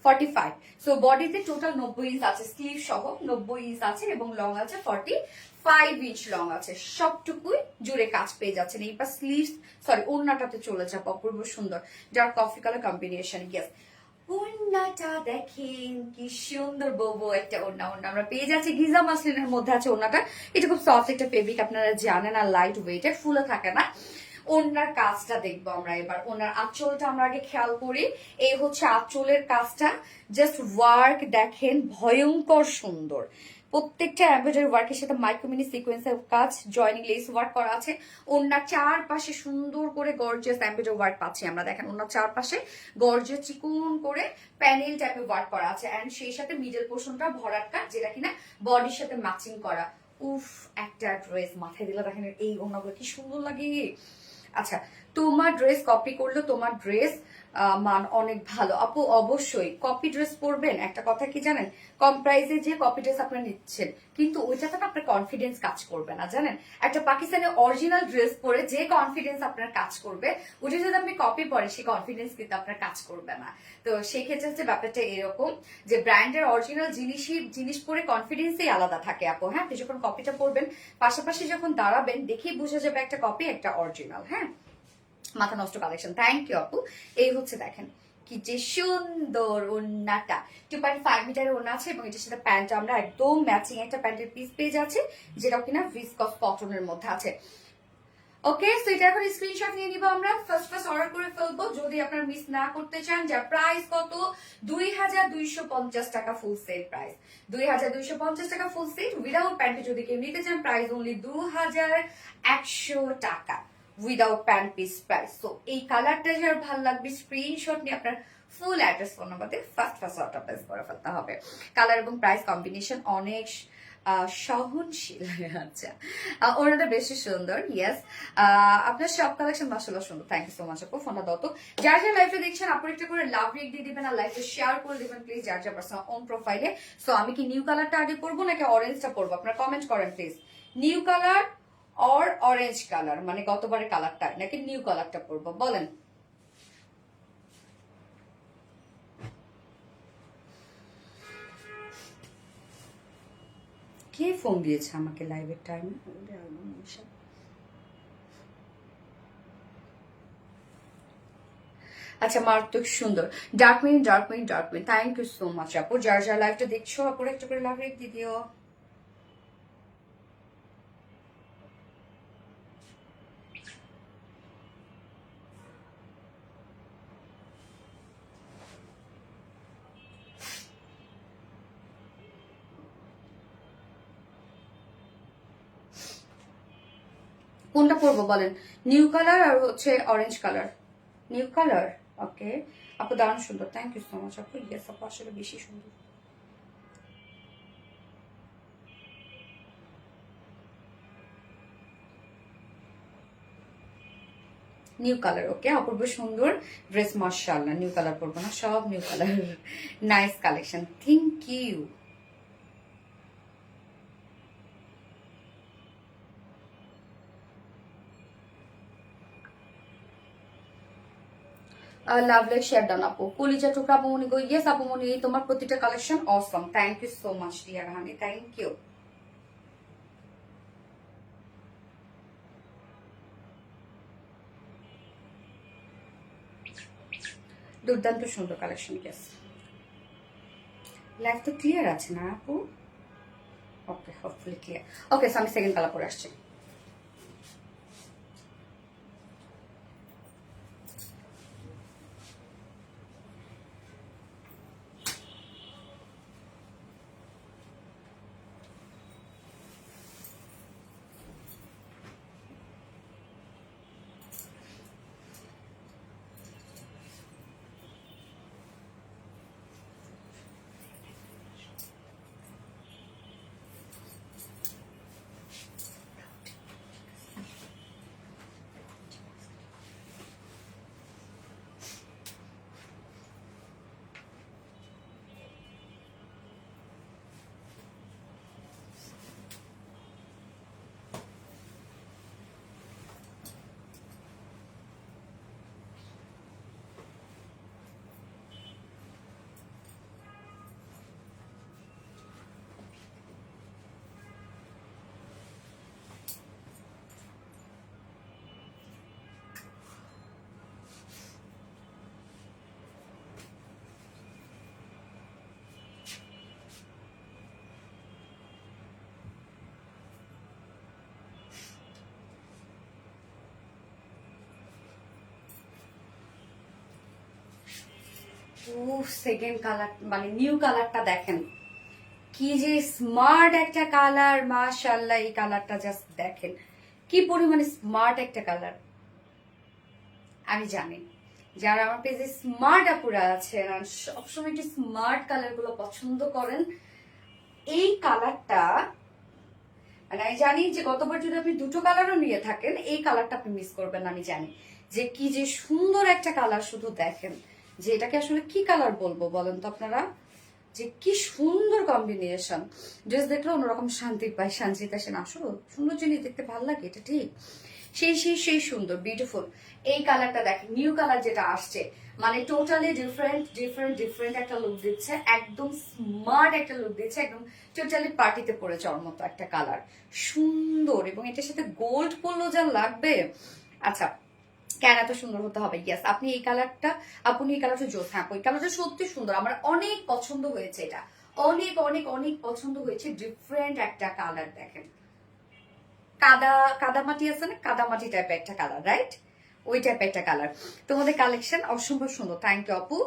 45। সো বডিতে টোটাল 90 ইঞ্চ আছে, স্লিভ সহ 90 ইঞ্চ আছে, এবং লং আছে 45 ইঞ্চ লং আছে। সবটুকুই জুড়ে কাজ পেয়ে যাচ্ছেন। এইবার স্লিভ, সরি, ওড়নাটাতে চলে যাবো, অপূর্ব সুন্দর, যার কফি কালার কম্বিনেশন। গেস ওড়নাটা দেখেন কি সুন্দর, বউ একটা ওড়না। ওড়না আমরা পেয়ে যাচ্ছি গিজা মাসলিনের মধ্যে আছে ওড়নাটা। এটা খুব সফট একটা ফেব্রিক, আপনারা জানেন, আর লাইট ওয়েটের, ফুলে থাকে না। ওনার কাজটা দেখবো আমরা এবার। ওনার আঁচলটা আমরা আগে খেয়াল করি। এই হচ্ছে আঁচলের কাজটা, জাস্ট ওয়ার্ক দেখেন, ভয়ঙ্কর সুন্দর। প্রত্যেকটা এমব্রয়ডারি ওয়ার্কের সাথে মাইক্রোমিনি সিকোয়েন্সের কাজ, জয়েনিং লেস ওয়ার্ক করা আছে। ওনার চারপাশে সুন্দর করে গর্জিয়াস এমব্রয়ডারি ওয়ার্ক পাচ্ছি আমরা। দেখেন ওনার চারপাশে গর্জিয়াস চিকন করে প্যানেল টাইপের ওয়ার্ক করা আছে, এন্ড সেই সাথে মিডল পোর্শনটা ভরাট কাজ, যেটা কিনা বডির সাথে ম্যাচিং করা। উফ, একটা ড্রেস মাথায় দিলে দেখেন এই ওড়নাগুলো কি সুন্দর লাগে। আচ্ছা, তোমার ড্রেস কপি করলো, তোমার ড্রেস মান অনেক ভালো আপু। অবশ্যই কপি ড্রেস পরবেন। একটা কথা কি জানেন, কম প্রাইসে যে কপি ড্রেস আপনারা নিচ্ছেন, কিন্তু ওইটাতে না আপনার কনফিডেন্স কাজ করবে না, জানেন। একটা পাকিস্তানি অরিজিনাল ড্রেস পরে যে কনফিডেন্স আপনার কাজ করবে, ওটা যদি আপনি কপি পরেন, সেই কনফিডেন্স কিন্তু আপনার কাজ করবে না। তো সেই ক্ষেত্রে হচ্ছে ব্যাপারটা এরকম, যে ব্র্যান্ডের অরিজিনাল জিনিস পরে কনফিডেন্সই আলাদা থাকে আপু। হ্যাঁ, আপনি যখন কপিটা পরবেন, পাশাপাশি যখন দাঁড়াবেন, দেখেই বোঝা যাবে একটা কপি একটা অরিজিনাল। হ্যাঁ, মাথা নষ্ট কালেকশন। থ্যাংক ইউ আপু। এই হচ্ছে দেখেন কি যে সুন্দর ওড়নাটা, 2.5 মিটারের ওড়না আছে, এবং এটার সাথে প্যান্ট আমরা একদম ম্যাচিং একটা প্যান্টের পিস পেয়ে যাচ্ছে, যেটাও কিনা ভিসকস কটনের মধ্যে আছে। ওকে, সো এটা এখন স্ক্রিনশট নিয়ে নিব আমরা, ফার্স্ট অর্ডার করে ফেলবো যদি আপনারা মিস না করতে চান। যার প্রাইস কত? 2250 টাকা ফুল সেট প্রাইস। 2250 টাকা ফুল সেট উইদাউট প্যান্টে যদি কেউ নিতে চান, প্রাইস অনলি 2100 টাকা উইদাউট প্যান্ট পিস প্রাইস। তো এই কালারটা যার ভালো লাগবে, স্ক্রিনশট নিয়ে আপনার ফুল অ্যাড্রেস, ফোন নাম্বার দিয়ে ফার্স্ট অর্ডার প্লেস করে ফেলতে হবে। কালার এবং প্রাইস কম্বিনেশন অনেক সহনশীল। আচ্ছা, ওনাটা বেশি সুন্দর। ইয়েস, আপনার সব কালেকশন মাশাআল্লাহ সুন্দর। থ্যাংক ইউ সো মাচ আপু। ফোনটা দাও তো। যার যার লাইফে দেখছেন, আপনি একটা করে লাভ রেক দিয়ে দিবেন, আর লাইফে শেয়ার করে দিবেন প্লিজ, যার যার পার্সোনাল অন প্রোফাইলে। সো আমি কি নিউ কালারটা আগে পরবো নাকি অরেঞ্জটা পরবো? আপনারা কমেন্ট করেন please. New colour or orange colour, মানে গতবারের কালারটা, নাকি নিউ কালারটা পরবো, বলেন। কে ফোন দিয়েছে আমাকে লাইভের টাইমে? আচ্ছা, মারাত্মক সুন্দর। Dark mean, dark mean, dark mean. Thank you so much আপু। যার যার লাইভটা দেখছো, আপুর একটা করে লাভ রেখ দিয়ে দিও। কোনটা পরবো বলেন? নিউ কালার আর হচ্ছে অরেঞ্জ কালার। নিউ কালার, ওকে আপু, দারুণ সুন্দর। থ্যাংক ইউ সো মাচ আপু। ইয়েস আপু, আসলে বেশি সুন্দর। নিউ কালার, ওকে, অপূর্ব সুন্দর ড্রেস, মাশাআল্লাহ। নিউ কালার পরবো না, সব new colour. Nice collection, thank you. Love like share done আপু। কলিজা টুকরা আপু মনি গো। ইয়েস আপু মনি, তোমার প্রতিটা collection awesome. Thank you so much dear honey, thank you. দুর্দান্ত সুন্দর কালেকশন। ইয়েস, লাইভ তো ক্লিয়ার আছে না আপু? Okay, hopefully clear. Okay, so আমি সেকেন্ড কালার পরে আসছি। সেকেন্ড কালার মানে নিউ কালারটা দেখেন, কি যে স্মার্ট একটা কালার, মাশাআল্লাহ। এই কালারটা জাস্ট দেখেন কি পরিমাণে স্মার্ট একটা কালার। আমি জানি যারা আমার পেজে স্মার্ট আপুরা আছেন আর সবসময় একটু স্মার্ট কালার গুলো পছন্দ করেন, এই কালারটা মানে আমি জানি যে গতবার যদি আপনি দুটো কালারও নিয়ে থাকেন এই কালারটা আপনি মিস করবেন। আমি জানি যে কি যে সুন্দর একটা কালার, শুধু দেখেন যে এটাকে আসলে কি কালার বলবো বলেন তো আপনারা, যে কি সুন্দর কম্বিনেশন। ড্রেস দেখলে অন্যরকম শান্তি পায়, শান্তিতে আসেন। আসলে সুন্দর জিনিস দেখতে ভালো লাগে, এটা ঠিক। সেই সুন্দর বিউটিফুল। এই কালারটা দেখেন, নিউ কালার যেটা আসছে, মানে টোটালি ডিফারেন্ট একটা লুক দিচ্ছে, একদম স্মার্ট একটা লুক দিচ্ছে, একদম টোটালি পার্টিতে পরে যাওয়ার মতো একটা কালার, সুন্দর। এবং এটার সাথে গোল্ড পরলেও যা লাগবে। আচ্ছা, কেন এত সুন্দর হতে হবে? ইয়াস, আপনি এই কালারটা জোস। হ্যাঁ, ওই কালারটা সত্যি সুন্দর, আমার অনেক পছন্দ হয়েছে। এটা অনেক অনেক অনেক পছন্দ হয়েছে। ডিফারেন্ট একটা কালার দেখেন, কাদামাটি আছে না, কাদামাটি টাইপের একটা কালার, রাইট? ওই টাইপের একটা কালার। তোমাদের কালেকশন অসম্ভব সুন্দর। থ্যাংক ইউ আপু।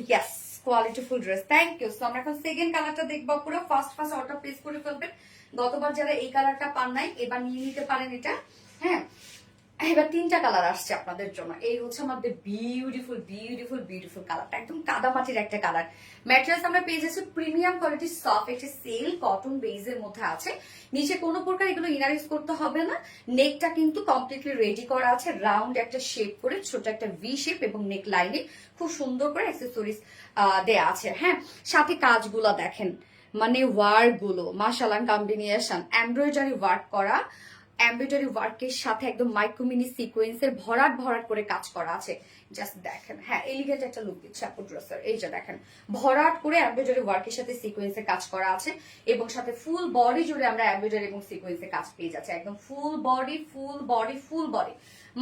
ইয়াস, কোয়ালিটিফুল ড্রেস, থ্যাংক ইউ। সো আমরা এখন সেকেন্ড কালারটা দেখবো। পুরো ফার্স্ট অর্ডার প্লেস করে ফেলবেন। গতবার যারা এই কালারটা পান নাই, এবার নিয়ে নিতে পারেন এটা। হ্যাঁ, এবার তিনটা কালার আসছে আপনাদের জন্য। এই হচ্ছে আমাদের বিউটিফুল কালারটা, একদম কাদামাটির একটা কালার। ম্যাটেরিয়ালস আমরা পেয়ে যাচ্ছি প্রিমিয়াম কোয়ালিটি সফট একটা সেল কটন বেজের মধ্যে আছে। নিচে কোনো প্রকার এগুলো ইনার ইউজ করতে হবে না। নেকটা কিন্তু কমপ্লিটলি রেডি করা আছে, রাউন্ড একটা শেপ করে, ছোট একটা ভি শেপ, এবং নেক লাইনে খুব সুন্দর করে অ্যাক্সেসরিজ দেয়া আছে। হ্যাঁ, সাথে কাজগুলো দেখেন, মানে ওয়ার্ক গুলো মাশাআল্লাহ, কম্বিনেশন এমব্রয়ডারি ওয়ার্ক করা, এমব্রয়ডারি ওয়ার্কের সাথে একদম মাইক্রো মিনি সিকোয়েন্সের ভরাট করে কাজ করা আছে। জাস্ট দেখেন, হ্যাঁ, এলিগেন্ট একটা লুক দিচ্ছে আপু ড্রেসের। এই যে দেখেন, ভরাট করে এমব্রয়ডারি ওয়ার্কের সাথে সিকোয়েন্সের কাজ করা আছে, এবং সাথে ফুল বডি জুড়ে আমরা এমব্রয়ডারি এবং সিকোয়েন্সের কাজ পেয়ে যাচ্ছে। একদম ফুল বডি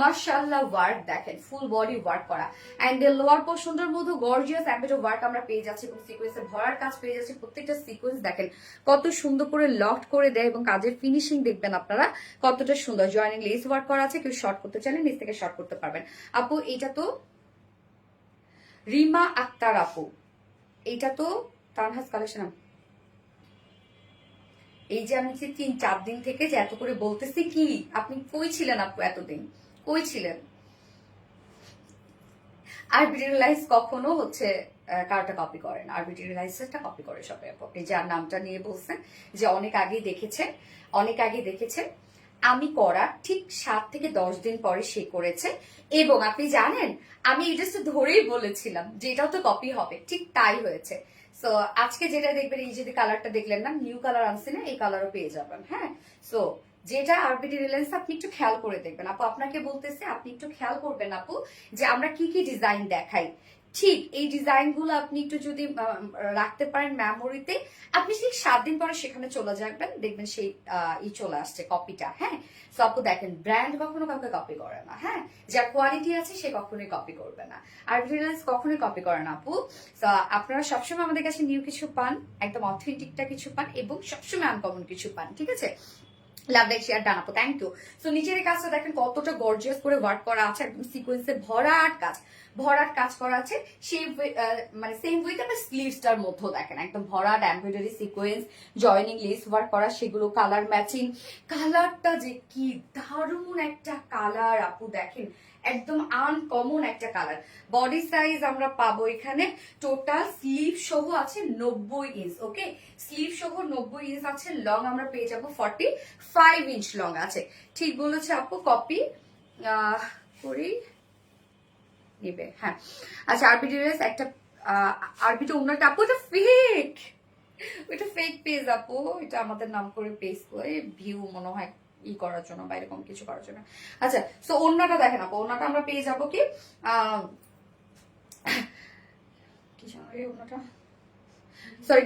মাশাআল্লাহ ওয়ার্ক দেখেন, ফুল বডি ওয়ার্ক করা। এন্ড লোয়ার পোর্শনটার মধ্যে গর্জিয়াস এমব্রয়ডারি ওয়ার্ক আমরা পেয়ে যাচ্ছি, এবং সিকোয়েন্সের ভরার কাজ পেয়ে যাচ্ছি। প্রত্যেকটা সিকোয়েন্স দেখেন কত সুন্দর করে লকড করে দেয়, এবং কাজের ফিনিশিং দেখবেন আপনারা কতটা সুন্দর। জয়েনিং লেস ওয়ার্ক করা আছে, কেউ শর্ট করতে চাইলে নিচ থেকে শর্ট করতে পারবেন। আপু এটা তো রিমা আক্তার আপু, এইটা তো তানহাস কালেকশন। এই যে আমি 3-4 দিন থেকে যে এত করে বলতেছি, কি আপনি কই ছিলেন আপু? এতদিন কই ছিলেন? আরবিটি রিলাইজ কখনো হচ্ছে কারোটা কপি করে না, আরবিটি রিলাইজটা কপি করে সবাই। আপনি যার নামটা নিয়ে বলছেন যে অনেক আগে দেখেছেন, আমি করা ঠিক 7 থেকে 10 দিন পরে সে করেছে। এবং আপনি জানেন, আমি এটা তো ধরেই বলেছিলাম যে এটাও তো কপি হবে, ঠিক তাই হয়েছে। সো আজকে যেটা দেখবেন, এই যদি কালারটা দেখলেন না, নিউ কালার আনছে না, এই কালারও পেয়ে যাবেন। হ্যাঁ, সো যেটা আরবিটি রিলায়েন্স, আপনি একটু খেয়াল করে দেখবেন আপু। আপনাকে বলতেছে আপনি একটু খেয়াল করবেন আপু, যে আমরা কি কি ডিজাইন দেখাই। ঠিক এই ডিজাইন গুলো আপনি একটু যদি রাখতে পারেন মেমোরিতে, আপনি ঠিক 7 দিন পরে সেখানে চলে যাবেন, দেখবেন সেই চলে আসছে কপিটা। হ্যাঁ, সো আপু দেখেন, ব্র্যান্ড কখনো কাউকে কপি করে না। হ্যাঁ, যার কোয়ালিটি আছে সে কখনোই কপি করবে না, আর রিলায়েন্স কখনোই কপি করে না আপু। সো আপনারা সবসময় আমাদের কাছে নিউ কিছু পান, একদম অথেন্টিকটা কিছু পান, এবং সবসময় আনকমন কিছু পান। ঠিক আছে, লাভ লাইক শেয়ার ডান আপু, থ্যাংক ইউ। সো নিচের কাজটা দেখেন কতটা গর্জিয়াস করে ওয়ার্ক করা আছে, একদম সিকোয়েন্সে ভরাট কাজ করা আছে। সেই মানে সেম উইথ আপনার স্লিভসটার মধ্যেও দেখেন একদম ভরাট embroidery sequence, joining less work করা, সেগুলো কালার ম্যাচিং। কালারটা যে কি দারুণ একটা কালার আপু, দেখেন একদম আনকমন একটা কালার। বডি সাইজ আমরা পাবো এখানে টোটাল স্লিভ সহ আছে 90 ইঞ্চ। ওকে, স্লিভ সহ 90 ইঞ্চ আছে। লং আমরা পেয়ে যাবো 45 ইঞ্চ লং আছে। ঠিক বলেছে আপু, কপি করি নিবে। হ্যাঁ, আচ্ছা, আরবিটি ড্রেস একটা আরবিটা অন্যটা আপু, ওইটা ফেক পেজ আপু, এটা আমাদের নাম করে পেজ করে ভিউ মনে হয় করার জন্য বা এরকম কিছু করার জন্য। আচ্ছা, সো অন্যটা দেখেন আপু, অন্যটা আমরা পেয়ে যাবো কি অন্যটা, সরি,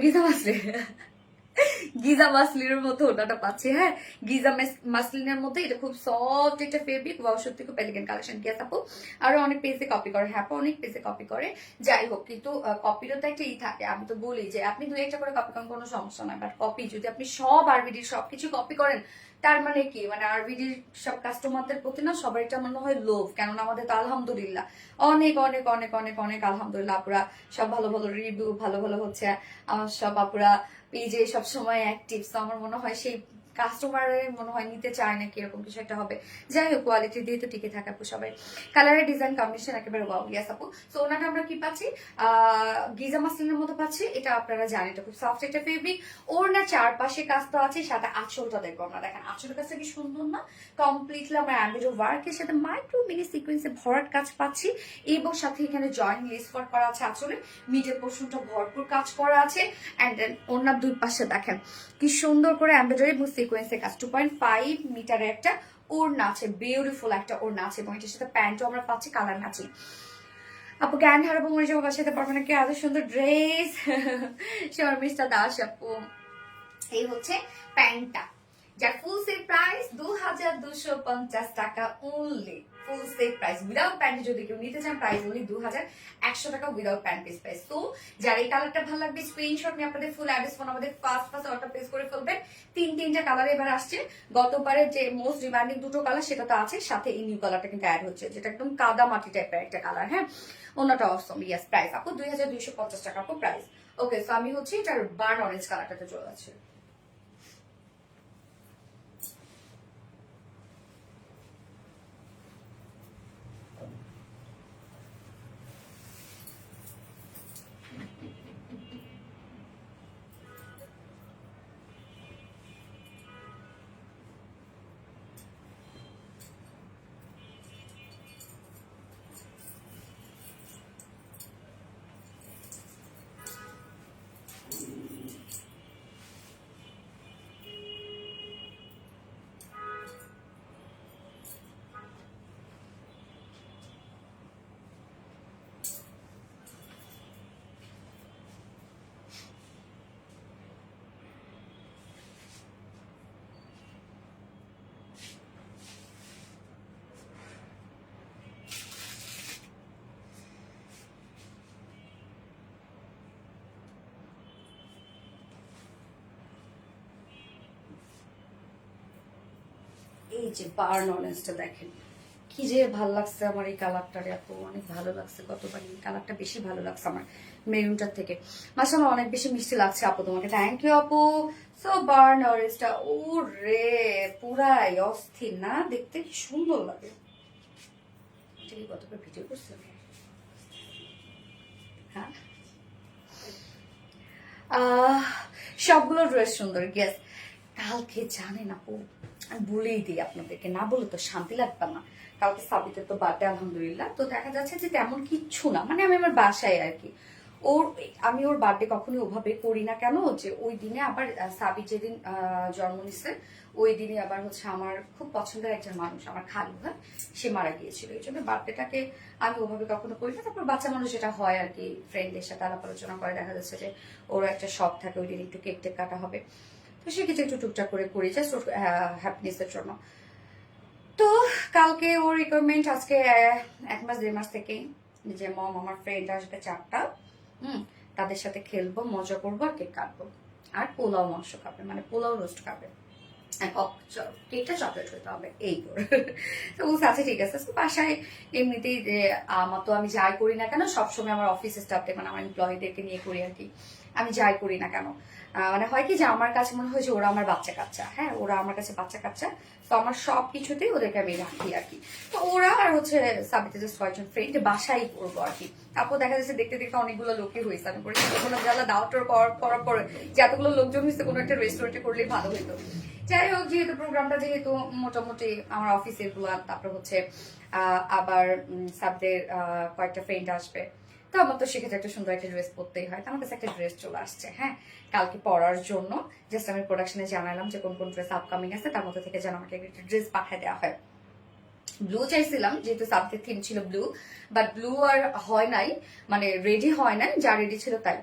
গিজা মাসলিনের মতো ওটাটা পাচ্ছি। হ্যাঁ, গিজা মাসলিনের মধ্যে এটা খুব সফট একটা ফেব্রিক, ওয়াও সত্যি খুব এলিগেন্ট কালেকশন। কি আপু আরো অনেক পেজে কপি করে? হ্যাঁ, অনেক পেজে কপি করে। যাই হোক, কিন্তু কপিরও তো একটা থাকে। আমি তো বলি যে আপনি 2-1টা করে কপি করেন, কোনো সমস্যা নয়, বাট কপি যদি আপনি সব আরবিডির সবকিছু কপি করেন, তার মানে কি, মানে আরবিডির সব কাস্টমারদের প্রতি না সবার এটা মনে হয় লোভ, কেননা আমাদের তো আলহামদুলিল্লাহ অনেক অনেক অনেক অনেক অনেক আলহামদুলিল্লাহ আপুরা সব ভালো ভালো রিভিউ, ভালো ভালো হচ্ছে। আমার সব আপুরা পেজে সব সময় অ্যাক্টিভ, তো আমার মনে হয় সেই কাস্টমারের মনে হয় নিতে চায় না, কিরকম কিছু একটা হবে। যাই হোক, কোয়ালিটি দিয়ে তো টিকে থাকে আপু সবাই। কালারের ডিজাইন কম্বিনেশন একেবারে ওয়াও। ইয়াস আপু, সো ওনাটা আমরা কি পাচ্ছি, গিজা মাসলিনের মতো পাচ্ছি। এটা আপনারা জানেন এটা খুব সফট একটা ফেব্রিক। ওর না চারপাশে কাজ তো আছে, সাথে আঁচলটা দেখবো আমরা। দেখেন আঁচলের কাছে কি সুন্দর না, কমপ্লিটলি আমরা অ্যাম্বিডো ওয়ার্কের সাথে মাইক্রো মিনি সিকোয়েন্সে ভরাট কাজ পাচ্ছি, এবং সাথে এখানে জয়েন্ট লেস ওয়ার্ক করা আছে আঁচলে। মিডল পোর্শনটা ভরপুর কাজ করা আছে, এন্ড দেন ওনার দুই পাশে দেখেন কি সুন্দর করে এমব্রয়ডারি এবং সিকোয়েন্সের কাজ। 2.5 মিটারের একটা ওড়না আছে, বিউটিফুল একটা ওড়না আছে, এবং এটার সাথে প্যান্টও আমরা পাচ্ছি কালার ম্যাচিং। আপু জ্ঞান হারাবো মরে যাবো বাসাতে পারবে না, কি এত সুন্দর ড্রেস। শর্মিষ্ঠা দাস আপু, এই হচ্ছে প্যান্টটা, যার ফুল সেট প্রাইস 2250 টাকা only. Full set price without pant যদি কেউ নিতে চান, প্রাইস অনলি 2100 টাকা উইদাউট প্যান্ট পিস প্রাইস। তো যার এই কালারটা ভালো লাগবে স্ক্রিনশট নিয়ে আপনাদের ফুল অ্যাড্রেস ফোন আমাদের ফার্স্ট অর্ডার প্লেস করে ফেলবেন। তিনটা কালার এবার আসছে। গতবারের যে মোস্ট ডিমান্ডিং দুটো কালার সেটা তো আছে, সাথে এই নিউ কালারটা কিন্তু অ্যাড হচ্ছে, যেটা একদম কাদা মাটি টাইপের একটা কালার। হ্যাঁ, অন্যটা অসম। ইয়াস, প্রাইস আপু 2250 টাকা আপু প্রাইস। ওকে, সো আমি হচ্ছে এটার বার্ন অরেঞ্জ কালারটাতে চলে যাচ্ছে। এই যে বার্ন অরেঞ্জটা দেখেন কি যে ভালো লাগছে আমার এই কালারটা, আপু অনেক ভালো লাগছে। গতবার এই কালারটা বেশি ভালো লাগছে আমার মেরুনটার থেকে। মাশাআল্লাহ অনেক বেশি মিষ্টি লাগছে আপু, তোমাকে থ্যাংক ইউ আপু। সো বার্ন অরেঞ্জটা ও রে পুরাই অস্থির না, দেখতে কি সুন্দর লাগে। এটা কি গতবার ভিডিও করছে? হ্যাঁ, সবগুলো ড্রেস সুন্দর। গেস কালকে জানেন আপু, আমি বলেই দিই আপনাদেরকে, না বলে তো শান্তি লাগবে না। কালকে সাবিতের তো বার্থডে আলহামদুলিল্লাহ, তো দেখা যাচ্ছে যে তেমন কিচ্ছু না, মানে আমি আমার বাসায় আর কি। আমি ওর বার্থডে কখনোই ওভাবে করি না, কেন যে ওই দিনে আবার সাবি যেদিন জন্ম নিচ্ছে ওই দিনে আবার হচ্ছে আমার খুব পছন্দের একজন মানুষ, আমার খালু হয়, সে মারা গিয়েছিল। এই জন্য বার্থডেটাকে আমি ওভাবে কখনো করি না। তারপর বাচ্চা মানুষ যেটা হয় আর কি, ফ্রেন্ডদের সাথে আলাপ আলোচনা করে দেখা যাচ্ছে যে ওরও একটা শখ থাকে ওই দিন একটু কেক টেক কাটা হবে, তো সেক্ষেত্রে একটু টুকটাক করে করি জাস্ট ওর হ্যাপিনেসের জন্য। তো কালকে ওর রিকোয়ারমেন্ট আজকে 1-1.5 মাস থেকেই, যে মম আমার ফ্রেন্ড আসবে 4টা, তাদের সাথে খেলবো, মজা করবো, আর কেক কাটবো, আর পোলাও মাংস খাবে, মানে পোলাও রোস্ট খাবে, কেকটা চকলেট হইতে হবে, এই করে। তো বলছে আচ্ছা ঠিক আছে। বাসায় এমনিতেই যে আমার তো আমি যাই করি না কেন, সবসময় আমার অফিস স্টাফদের মানে আমার এমপ্লয়ীদেরকে নিয়ে করি আর কি। আমি যাই করি না কেন, মানে হয় কি যে আমার কাছে মনে হয় যে ওরা আমার বাচ্চা কাচ্চা, হ্যাঁ ওরা আমার কাছে বাচ্চা কাচ্চা, তো আমার সব কিছুতেই ওদেরকে আমি রাখি আর কি। তো ওরা আর হচ্ছে সাবিতে জাস্ট কয়েকজন ফ্রেন্ড বাসাই করবো আর কি। তারপর দেখা যাচ্ছে দেখতে দেখতে অনেকগুলো লোকই হয়েছে, আমি পরে কোনো জ্বালা দাওয়াটার করার পরে যে এতগুলো লোকজন হয়েছে কোনো একটা রেস্টুরেন্টে করলে ভালো হতো। যাই হোক, যেহেতু প্রোগ্রামটা যেহেতু মোটামুটি আমার অফিসের গুলা, তারপর হচ্ছে আবার সাবদের কয়েকটা ফ্রেন্ড আসবে, তো আমার তো সেক্ষেত্রে একটা সুন্দর একটা ড্রেস পরতেই হয়। তো আমার কাছে একটা ড্রেস চলে আসছে, হ্যাঁ কালকে পরার জন্য। জাস্ট আমি প্রোডাকশনে জানালাম যে কোন কোন ড্রেস আপকামিং আছে, তার মধ্যে থেকে যেন আমাকে একটা ড্রেস পাঠিয়ে দেওয়া হয়। ব্লু চাইছিলাম যেহেতু সাবজেক্ট থিম ছিল ব্লু, বাট ব্লু আর হয় নাই, মানে রেডি হয় নাই, যা রেডি ছিল তাই।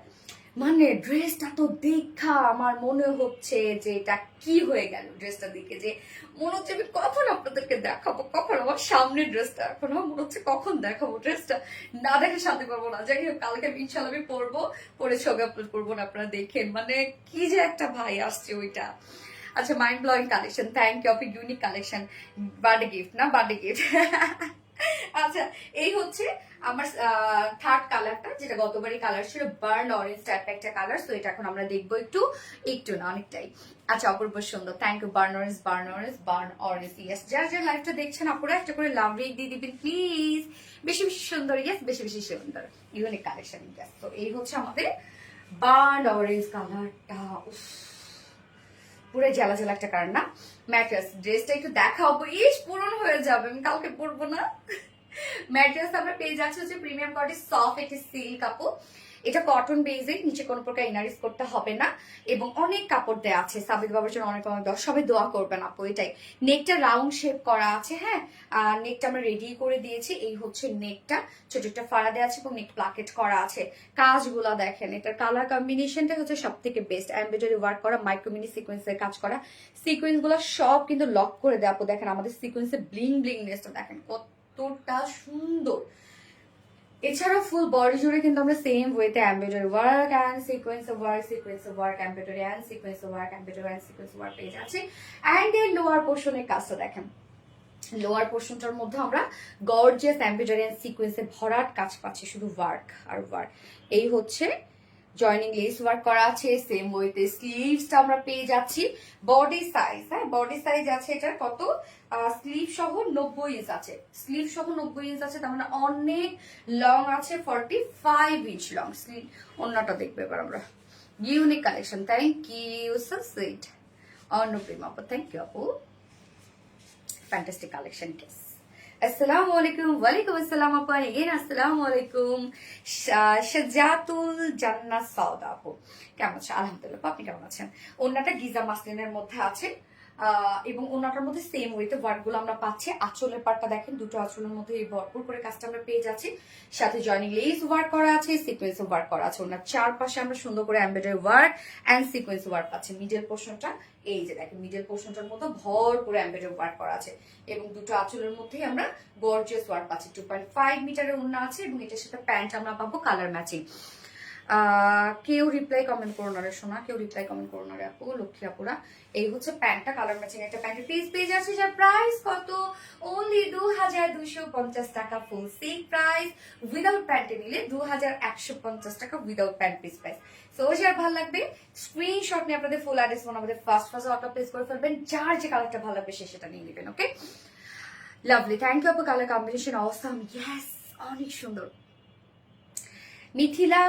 মানে ড্রেসটা তো দেখা আমার মনে হচ্ছে যে এটা কি হয়ে গেল, ড্রেসটা দেখে যে মনে হচ্ছে আমি কখন আপনাদেরকে দেখাবো, কখন আমার সামনে ড্রেসটা, এখন আমার মনে হচ্ছে কখন দেখাবো ড্রেসটা, না দেখে শান্তি পাবো না। যাই হোক কালকে ইনশাল্লাহ আমি পরবো, পরে ছবি আপলোড করবো না, আপনারা দেখেন মানে কি যে একটা ভাই আসছে ওইটা। আচ্ছা, mind blowing collection, thank you আপু, ইউনিক কালেকশন, বার্থডে গিফট না, বার্থডে গিফট। আচ্ছা, এই হচ্ছে আমার থার্ড কালারটা, যেটা গতবারই কালার ছিল বার্ন অরেঞ্জ টাইপ একটা কালার। সো এটা এখন আমরা দেখবো একটু একটু না অনেকটাই। আচ্ছা, অপূর্ব সুন্দর, thank you. Burn orange, burn orange, burn orange, yes. যারা যারা লাইভটা দেখছেন আপুরা একটা করে লাভ রেক দিয়ে দিবেন প্লিজ। বেশি বেশি সুন্দর, ইয়েস, বেশি বেশি সুন্দর, ইউনিক কালেকশন, ইয়েস। তো এই হচ্ছে আমাদের বার্ন অরেঞ্জ কালারটা, পুরো জ্বালা জ্বালা একটা কালার না। ম্যাট্রেস ড্রেসটা একটু দেখাবো, ইস পূরণ হয়ে যাবে, আমি কালকে পরবো না। ম্যাট্রেস আমরা পেয়ে যাচ্ছি হচ্ছে প্রিমিয়াম কোয়ালিটি সফট একটি সিল্ক কাপড়। এটা কটন বেসিক, নিচে কোনো প্রকার ইনারিস করতে হবে না, এবং অনেক কাপড় দেওয়া আছে। সাবিত বাবার জন্য অনেক অনেক দেওয়া, সবাই দোয়া করবেন আপু। এটাই নেকটা রাউন্ড শেপ করা আছে, হ্যাঁ। নেকটা আমরা রেডি করে দিয়েছি, এই হচ্ছে নেকটা, ছোট একটা ফাড়া দেওয়া আছে এবং নেক প্লাকেট করা আছে। কাজগুলা দেখেন, এটার কালার কম্বিনেশনটা হচ্ছে সব থেকে বেস্ট। এমব্রয়ডারি ওয়ার্ক করা, মাইক্রো মিনি সিকোয়েন্সের কাজ করা, সিকোয়েন্স গুলো সব কিন্তু লক করে দেওয়া। আপু দেখেন আমাদের সিকোয়েন্সের ব্লিং ব্লিংনেসটা দেখেন কতটা সুন্দর। এছাড়া ফুল বডি জুড়ে কিন্তু আমরা সেম ওয়েতে embroidery work and sequence work embroidery and sequence work embroidery and sequence work পেয়ে যাচ্ছি। এন্ড এর লোয়ার পোর্শনের কাজটা দেখেন, লোয়ার পোর্শনটার মধ্যে আমরা গর্জিয়াস এমব্রয়ডারি এন্ড সিকোয়েন্সে ভরাট কাজ পাচ্ছি, শুধু ওয়ার্ক আর ওয়ার্ক। এই হচ্ছে জয়নিং লেস ওয়ার্ক করা আছে, সেম ওয়েতে স্লিভসটা আমরা পেয়ে যাচ্ছি। বডি সাইজ, হ্যাঁ বডি সাইজ আছে এটার কত, স্লিভ সহ 90 ইঞ্চ আছে, স্লিভ সহ 90 ইঞ্চ আছে, তার মানে অনেক লং আছে, 45 ইঞ্চ লং স্লিভ। অন্যটা দেখবো এবার আমরা। Unique collection, thank you, so sweet. অন্নপ্রিম আপু, থ্যাংক ইউ আপু, ফ্যান্টাস্টিক কালেকশন, কেস। আসসালামু আলাইকুম, ওয়ালাইকুম আসসালাম আপু, এগেন আসসালামু আলাইকুম। সাজাতুল জান্নাত সাউদা আপু, কেমন আছেন? আলহামদুলিল্লাহ, আপনি কেমন আছেন? ওন্নাটা গিজা মাসলিনের মধ্যে আছে, এবং ওনাটার মধ্যে সেম ওয়েতে ওয়ার্ক গুলো আমরা পাচ্ছি। আঁচলের পাটটা দেখেন, দুটো আঁচলের মধ্যে এই ভরপুর করে কাজটা আমরা পেয়ে যাচ্ছি। সাথে জয়নিং লেস ওয়ার্ক করা আছে, সিকোয়েন্স ওয়ার্ক করা আছে। ওনার চারপাশে আমরা সুন্দর করে embroidery work and sequence work পাচ্ছি। মিডল পোর্শনটা এই যে দেখেন, মিডল পোর্শনটার মধ্যে ভর করে এমব্রয়ডারি ওয়ার্ক করা আছে, এবং দুটো আঁচলের মধ্যেই আমরা গর্জিয়াস ওয়ার্ক পাচ্ছি। 2.5 মিটারের ওড়না আছে, এবং এটার সাথে প্যান্ট আমরা পাবো কালার ম্যাচিং। কেউ রিপ্লাই কমেন্ট করো না রে সোনা, কেউ রিপ্লাই কমেন্ট করো না রে আপু, লক্ষ্মী আপুরা। এই হচ্ছে প্যান্টটা, কালার ম্যাচিং একটা প্যান্টের পিস পেয়ে যাচ্ছে, যার প্রাইস কত, অনলি 2250 টাকা ফুল সিক প্রাইস। উইদাউট প্যান্টে নিলে 2150 টাকা without pant piece price. So যার ভালো লাগবে স্ক্রিনশট নিয়ে আপনাদের ফুল অ্যাড্রেস ফোন আমাদের ফার্স্ট অর্ডার প্লেস করে ফেলবেন, যার যে কালারটা ভালো লাগবে সে সেটা নিয়ে নেবেন। ওকে, লাভলি, থ্যাংক ইউ আপু, কালার কম্বিনেশন অসাম, ইয়েস, অনেক সুন্দর। মিথিলা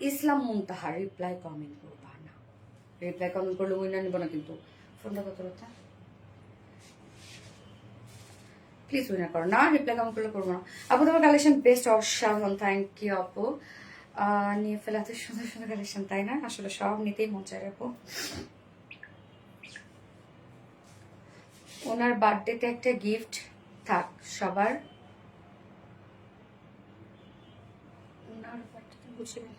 ইসলাম মুনতাহা, রিপ্লাই কমেন্ট করবা না, রিপ্লাই কমেন্ট করলে উইনার নিব না কিন্তু। ফোনটা কত কথা, প্লিজ উইনার করো না, রিপ্লাই কমেন্ট করলে করবো না। আপু তোমার কালেকশন বেস্ট, অসাধারণ, থ্যাংক ইউ আপু। নিয়ে ফেলে এত সুন্দর সুন্দর কালেকশন, তাই না? আসলে সব নিতেই মন চায় আপু। ওনার বার্থডেতে একটা গিফট থাক সবার, ওনার বার্থডেতে বুঝবেন।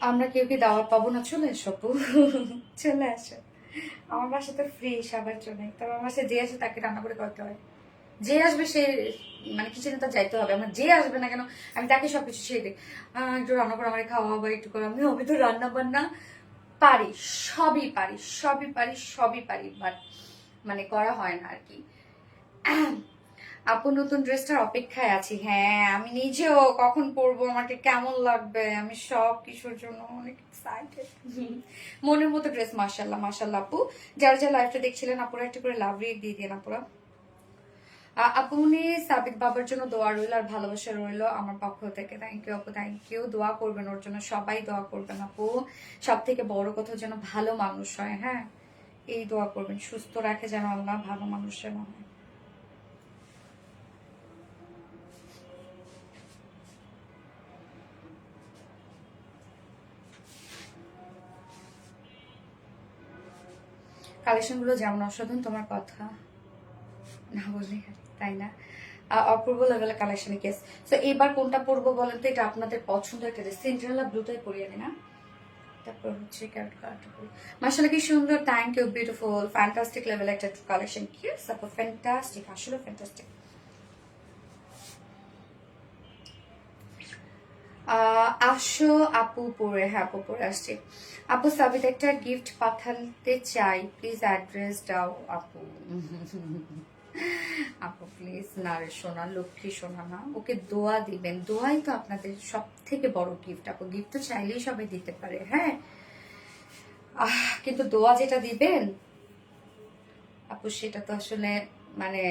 আমরা কেউ কি দাওয়াত পাবো না? চলে এসো আপু, চলে আসো। আমার বাসা তো ফ্রি সবার জন্য, তবে আমার বাসায় যে আসে তাকে রান্না করে করতে হয়। যে আসবে সে মানে কিচেনে তার যাইতে হবে, আমার যে আসবে না কেন আমি তাকে সবকিছু সেই দিই। একটু রান্না করে আমার খাওয়া বা একটু করে, আমি তো রান্না বান্না পারি, সবই পারি, সবই পারি, সবই পারি, বাট মানে করা হয় না আর কি। আপু নতুন ড্রেসটার অপেক্ষায় আছি, হ্যাঁ আমি নিজেও কখন পরবো, আমাকে কেমন লাগবে, আমি সব কিছুর জন্য অনেক এক্সাইটেড। মনের মতো ড্রেস, মাশাল্লাহ মাশাল্লাহ আপু। যারা যারা লাইভটা দেখছিলেন আপুরা একটা করে লাভ রেট দিয়ে দিন আপুরা। আপনি সাবিত বাবার জন্য দোয়া রইল আর ভালোবাসা রইল আমার পক্ষ থেকে, থ্যাংক ইউ আপু, থ্যাংক ইউ। দোয়া করবেন ওর জন্য, সবাই দোয়া করবেন আপু। সব থেকে বড় কথা যেন ভালো মানুষ হয়, হ্যাঁ এই দোয়া করবেন, সুস্থ রাখে যেন আল্লাহ, ভালো মানুষ যেন হয়। কালেকশন গুলো যেমন অসাধারণ, তোমার কথা না বললে তাই না? অপূর্ব লেভেলের কালেকশন, কেস। তো এবার কোনটা পরবো বলেন তো, এটা আপনাদের পছন্দ একটা ড্রেস, সিন্ড্রেলা ব্লুটাই পরিয়ে দিই না, তারপর হচ্ছে ক্যারট কালারটা পরি। মাশাআল্লাহ কি সুন্দর, thank you, beautiful, fantastic level একটা কালেকশন, কিউট আপু, ফ্যান্টাস্টিক, আসলে ফ্যান্টাস্টিক। আসো আপু পরে, হ্যাঁ আপু পরে আসছে। আপু সাবিত একটা গিফট পাঠাতে চাই, প্লিজ অ্যাড্রেস দাও আপু। আপু প্লিজ, না রে সোনা, লক্ষ্মী সোনা না, ওকে দোয়া দিবেন, দোয়াই তো আপনাদের সব থেকে বড় গিফট আপু। গিফট তো চাইলেই সবাই দিতে পারে, হ্যাঁ কিন্তু দোয়া যেটা দিবেন আপু, সেটা তো আসলে মানে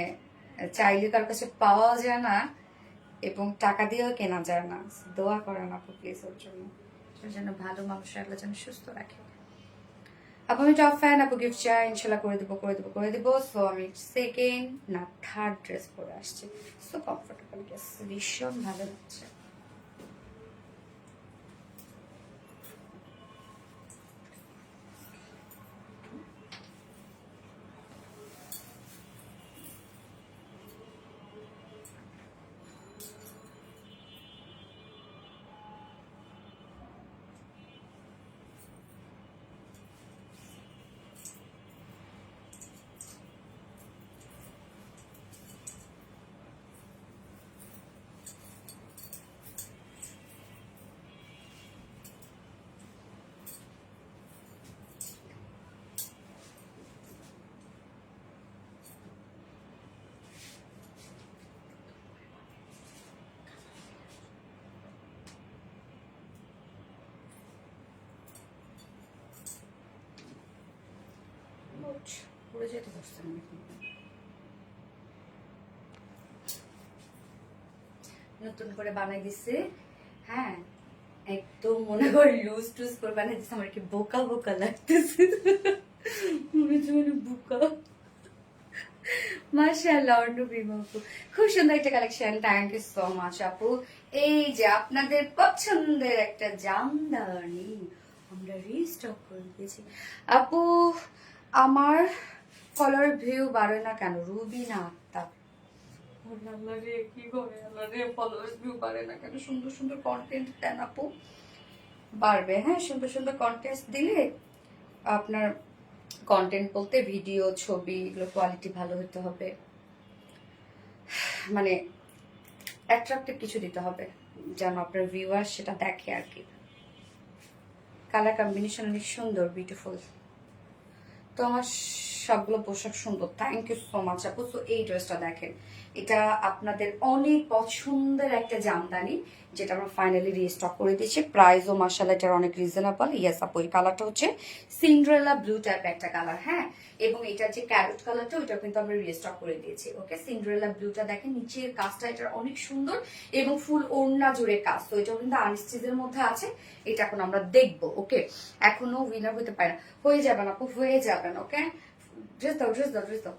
চাইলে তার কাছে পাওয়া যায় না এবং টাকা দিয়েও কেনা যায় না। দোয়া করেন আপু প্লিজ ওর জন্য, ওর জন্য ভালো মানুষ আল্লাহ যেন সুস্থ রাখে। আপু আমি টপ ফ্যান, আপু গিফট চাই, ইনশাল্লাহ করে দিব করে দিব করে দিব। সো আমি সেকেন্ড না থার্ড ড্রেস পরে আসছি, সো কমফোর্টেবল, ভীষণ ভালো লাগছে। পড়ে যেতে পারছেন নতুন করে বানাই দিছে, হ্যাঁ একদম মনে করে লুজ টুজ করে বানাই দিছে। আমার কি বোকা বোকা লাগতেছে, মনে হচ্ছে মানে বোকা। মাশাআল্লাহ অর্ণবীম আপু, খুব সুন্দর একটা collection, thank you so much আপু। এই যে আপনাদের পছন্দের একটা জামদানি আমরা রিস্টক করে দিয়েছি আপু। আমার ফলোয়ার ভিউ বাড়ে না কেন? রুবিনা আক্তার, আল্লাহ রে কি করে, আল্লাহ রে ফলোয়ার ভিউ বাড়ে না কেন? সুন্দর সুন্দর কন্টেন্ট দেন আপু, বাড়বে। হ্যাঁ সুন্দর সুন্দর কন্টেন্ট দিলে আপনার, কন্টেন্ট বলতে ভিডিও ছবি এগুলো কোয়ালিটি ভালো হতে হবে, মানে অ্যাট্রাক্টিভ কিছু দিতে হবে যেন আপনার ভিউয়ার সেটা দেখে আর কি। কালার কম্বিনেশন অনেক সুন্দর, বিউটিফুল। তো আমার সবগুলো পোশাক সুন্দর, থ্যাংক ইউ সো মাচ আপু। তো এই ড্রেসটা দেখেন, এটা আপনাদের অনেক পছন্দের একটা জামদানি, যেটা আমরা ফাইনালি রিস্টক করে দিয়েছি। প্রাইসও মাশাআল্লাহ এটার অনেক রিজনেবল। ইয়েস আপু, এই কালারটা হচ্ছে সিন্ড্রেলা ব্লু টাইপের একটা কালার, হ্যাঁ এবং এটার যে ক্যারট কালারটা ওইটা কিন্তু আমরা রিস্টক করে দিয়েছি। ওকে, সিন্ড্রেলা ব্লুটা দেখেন, নিচের কাজটা এটার অনেক সুন্দর এবং ফুল ওড়না জুড়ে কাজ। তো এটাও কিন্তু আনস্টিচের মধ্যে আছে, এটা এখন আমরা দেখবো। ওকে, এখনো উইনার হতে পারে না, হয়ে যাবেন আপু হয়ে যাবেন। ওকে, ড্রেস দাও ড্রেস দাও ড্রেস দাও।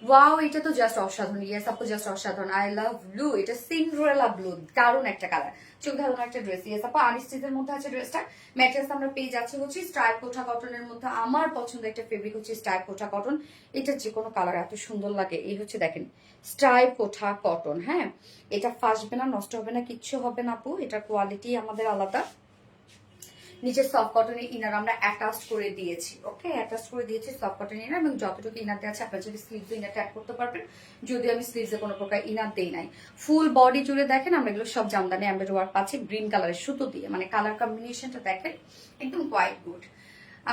ওয়াও, এটা তো জাস্ট অসাধারণ। ইয়েস আপু, জাস্ট অসাধারণ। আই লাভ ব্লু, এটা সিন্ড্রেলা ব্লু, দারুণ একটা কালার, চোখ ধারণ একটা ড্রেস। ইয়েস আপু, আনস্টিচের মধ্যে আছে ড্রেসটা। ম্যাটেরিয়ালস আমরা পেয়ে যাচ্ছি হচ্ছে স্ট্রাইপ কোঠা কটনের মধ্যে। আমার পছন্দের একটা ফেব্রিক হচ্ছে স্ট্রাইপ কোঠা কটন, এটা যে কোনো কালার এত সুন্দর লাগে। এই হচ্ছে দেখেন স্ট্রাইপ কোঠা কটন, হ্যাঁ এটা ফাসবে না, নষ্ট হবে না, কিচ্ছু হবে না আপু, এটার কোয়ালিটি আমাদের আলাদা। নিচে সফট কটনের ইনার আমরা অ্যাটাচ করে দিয়েছি। ওকে, অ্যাটাচ করে দিয়েছি সফট কটন ইনার, এবং যতটুকু ইনার দেওয়া আছে আপনার যদি স্লিভস ইনারটা অ্যাড করতে পারবেন, যদিও আমি স্লিভসে কোনো প্রকার ইনার দেই নাই। ফুল বডি জুড়ে দেখেন আমরা এগুলো সব জামদানি এমব্রয়ডারি ওয়ার্ক পাচ্ছি গ্রিন কালারের সুতো দিয়ে, মানে কালার কম্বিনেশনটা দেখেন একদম কোয়াইট গুড।